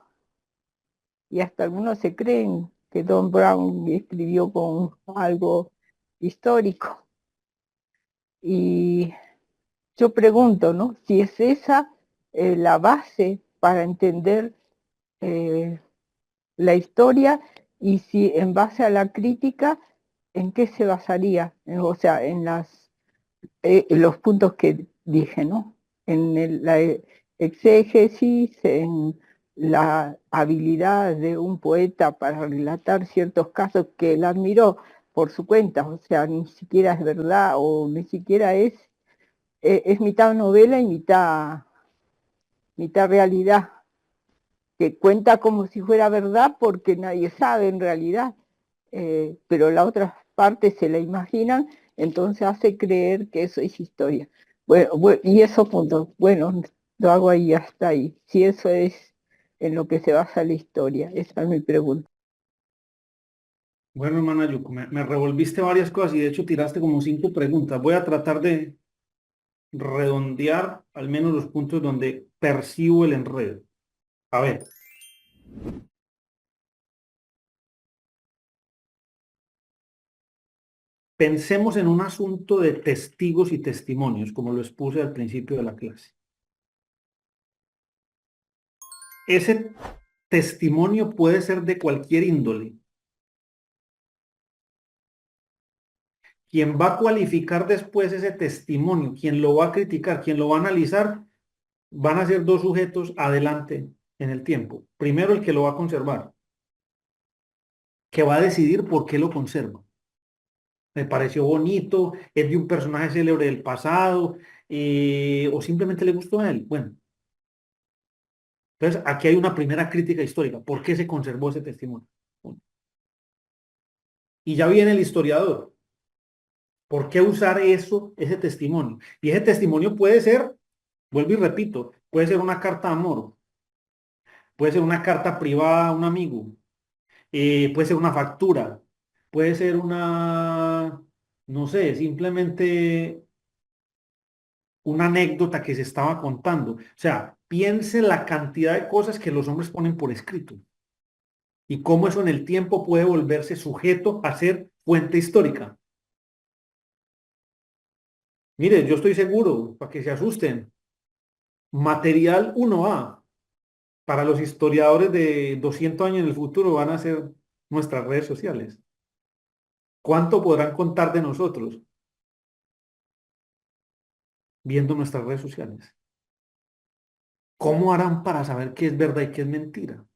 Y hasta algunos se creen que Don Brown escribió con algo histórico. Y yo pregunto, ¿no? Si es esa la base para entender eh, la historia y si en base a la crítica, ¿en qué se basaría? O sea, en los puntos que dije, ¿no? En la exégesis, en la habilidad de un poeta para relatar ciertos casos que él admiró por su cuenta, o sea, ni siquiera es verdad o ni siquiera es mitad novela y mitad realidad, que cuenta como si fuera verdad porque nadie sabe en realidad, pero la otra parte se la imaginan, entonces hace creer que eso es historia. Bueno, y eso punto, bueno, lo hago ahí hasta ahí, si eso es en lo que se basa la historia, esa es mi pregunta. Bueno, hermana Yuko, me revolviste varias cosas y de hecho tiraste como 5 preguntas. Voy a tratar de redondear al menos los puntos donde percibo el enredo. A ver, pensemos en un asunto de testigos y testimonios, como lo expuse al principio de la clase. Ese testimonio puede ser de cualquier índole. Quien va a cualificar después ese testimonio, quien lo va a criticar, quien lo va a analizar, van a ser dos sujetos adelante en el tiempo. Primero, el que lo va a conservar, que va a decidir por qué lo conserva. Me pareció bonito, es de un personaje célebre del pasado, o simplemente le gustó a él. Bueno, entonces aquí hay una primera crítica histórica. ¿Por qué se conservó ese testimonio? Y ya viene el historiador. ¿Por qué usar eso, ese testimonio? Y ese testimonio puede ser, vuelvo y repito, puede ser una carta de amor, puede ser una carta privada a un amigo, puede ser una factura, puede ser una, no sé, simplemente una anécdota que se estaba contando. O sea, piense la cantidad de cosas que los hombres ponen por escrito y cómo eso en el tiempo puede volverse sujeto a ser fuente histórica. Mire, yo estoy seguro, para que se asusten, material 1A para los historiadores de 200 años en el futuro van a ser nuestras redes sociales? ¿Cuánto podrán contar de nosotros viendo nuestras redes sociales? ¿Cómo harán para saber qué es verdad y qué es mentira?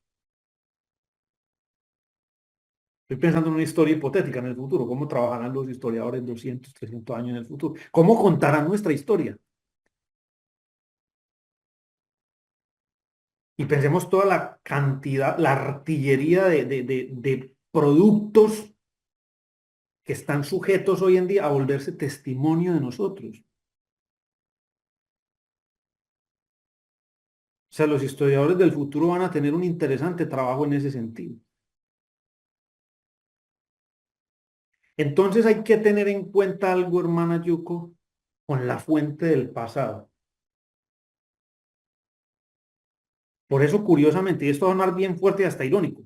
Estoy pensando en una historia hipotética en el futuro. ¿Cómo trabajarán los historiadores 200, 300 años en el futuro? ¿Cómo contarán nuestra historia? Y pensemos toda la cantidad, la artillería de productos que están sujetos hoy en día a volverse testimonio de nosotros. O sea, los historiadores del futuro van a tener un interesante trabajo en ese sentido. Entonces hay que tener en cuenta algo, hermana Yuko, con la fuente del pasado. Por eso, curiosamente, y esto va a sonar bien fuerte y hasta irónico,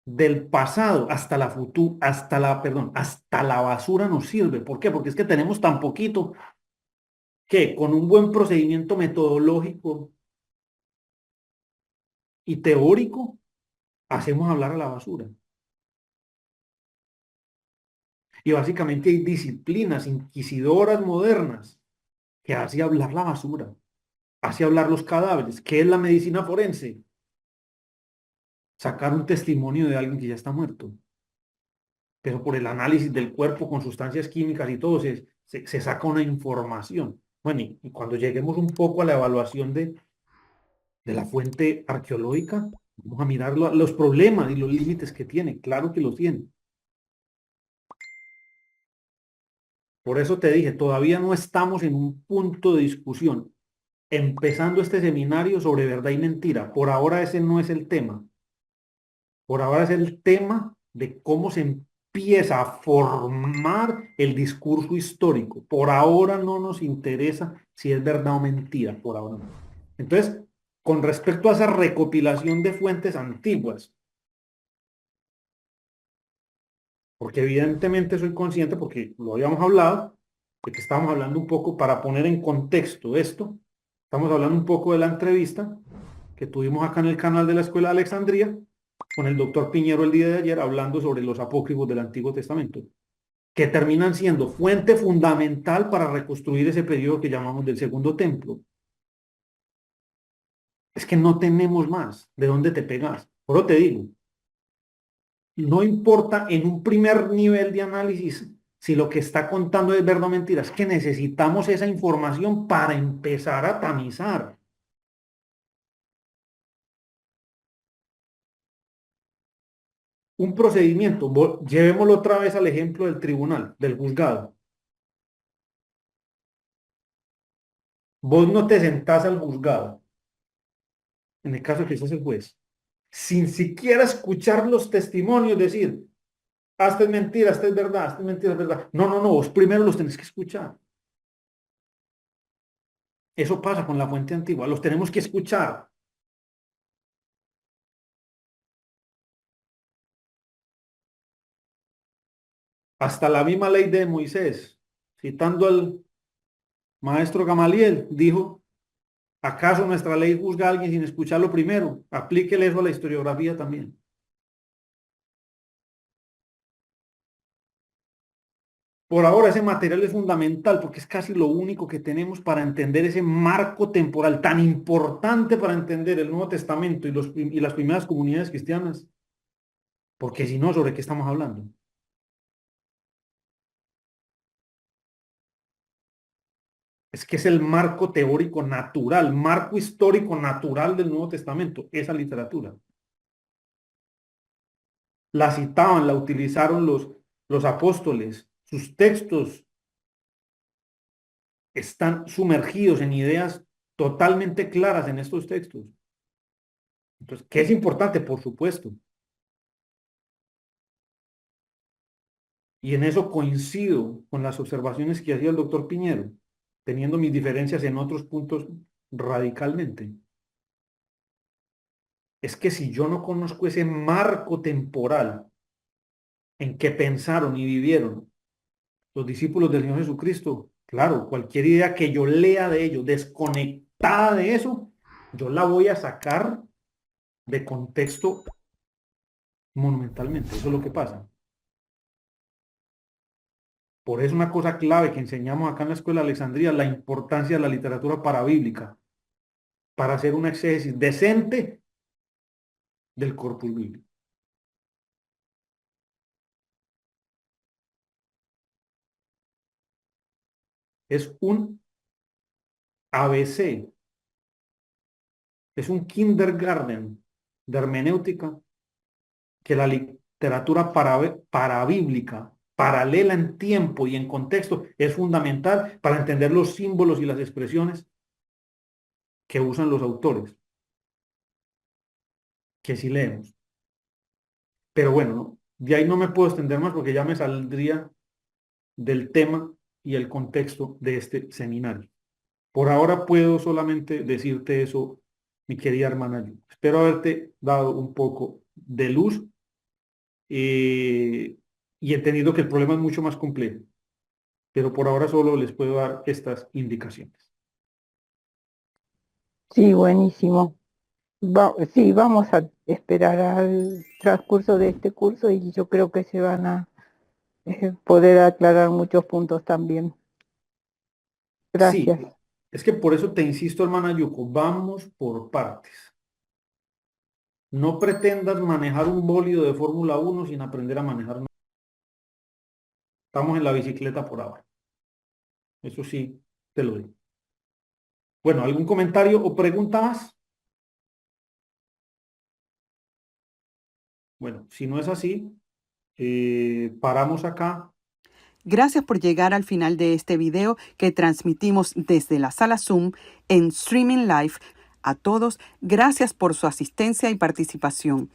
del pasado hasta la futuro, hasta la basura nos sirve. ¿Por qué? Porque es que tenemos tan poquito que con un buen procedimiento metodológico y teórico hacemos hablar a la basura. Y básicamente hay disciplinas inquisidoras modernas que hace hablar la basura, hace hablar los cadáveres. ¿Qué es la medicina forense? Sacar un testimonio de alguien que ya está muerto. Pero por el análisis del cuerpo con sustancias químicas y todo, se saca una información. Bueno, y cuando lleguemos un poco a la evaluación de la fuente arqueológica, vamos a mirar los problemas y los límites que tiene. Claro que los tiene. Por eso te dije, todavía no estamos en un punto de discusión, empezando este seminario sobre verdad y mentira. Por ahora ese no es el tema. Por ahora es el tema de cómo se empieza a formar el discurso histórico. Por ahora no nos interesa si es verdad o mentira, por ahora no. Entonces, con respecto a esa recopilación de fuentes antiguas, porque evidentemente soy consciente, porque lo habíamos hablado, de que estábamos hablando un poco, para poner en contexto esto, estamos hablando un poco de la entrevista que tuvimos acá en el canal de la Escuela de Alejandría, con el doctor Piñero el día de ayer, hablando sobre los apócrifos del Antiguo Testamento, que terminan siendo fuente fundamental para reconstruir ese periodo que llamamos del Segundo Templo. Es que no tenemos más de dónde te pegas. Por eso te digo, no importa en un primer nivel de análisis si lo que está contando es verdad o mentira, es que necesitamos esa información para empezar a tamizar. Un procedimiento, llevémoslo otra vez al ejemplo del tribunal, del juzgado. Vos no te sentás al juzgado, en el caso de que sos el juez, sin siquiera escuchar los testimonios, decir, esta es mentira, esta es verdad, esta es mentira, es verdad. No, no, no, vos primero los tenés que escuchar. Eso pasa con la fuente antigua, los tenemos que escuchar. Hasta la misma ley de Moisés, citando al maestro Gamaliel, dijo, ¿acaso nuestra ley juzga a alguien sin escucharlo primero? Aplíquele eso a la historiografía también. Por ahora ese material es fundamental porque es casi lo único que tenemos para entender ese marco temporal tan importante para entender el Nuevo Testamento y las primeras comunidades cristianas. Porque si no, ¿sobre qué estamos hablando? Es que es el marco teórico natural, marco histórico natural del Nuevo Testamento, esa literatura. La citaban, la utilizaron los apóstoles, sus textos están sumergidos en ideas totalmente claras en estos textos. Entonces, ¿qué es importante? Por supuesto. Y en eso coincido con las observaciones que hacía el doctor Piñero, teniendo mis diferencias en otros puntos radicalmente. Es que si yo no conozco ese marco temporal en que pensaron y vivieron los discípulos del Señor Jesucristo, claro, cualquier idea que yo lea de ellos desconectada de eso, yo la voy a sacar de contexto monumentalmente. Eso es lo que pasa. Por eso una cosa clave que enseñamos acá en la Escuela de Alejandría, la importancia de la literatura parabíblica, para hacer una exégesis decente del corpus bíblico. Es un ABC, es un kindergarten de hermenéutica que la literatura parabíblica, paralela en tiempo y en contexto, es fundamental para entender los símbolos y las expresiones que usan los autores, que sí leemos. Pero bueno, ¿no? De ahí no me puedo extender más porque ya me saldría del tema y el contexto de este seminario. Por ahora puedo solamente decirte eso, mi querida hermana Yu. Espero haberte dado un poco de luz y entendido que el problema es mucho más complejo, pero por ahora solo les puedo dar estas indicaciones. Sí, buenísimo. Sí, vamos a esperar al transcurso de este curso y yo creo que se van a poder aclarar muchos puntos también. Sí, Gracias. es que por eso te insisto, hermana Yuko, vamos por partes. No pretendas manejar un bólido de Fórmula 1 sin aprender a manejar. Estamos en la bicicleta por ahora. Eso sí, te lo digo. Bueno, ¿algún comentario o pregunta más? Bueno, si no es así, paramos acá. Gracias por llegar al final de este video que transmitimos desde la sala Zoom en Streaming Live. A todos, gracias por su asistencia y participación.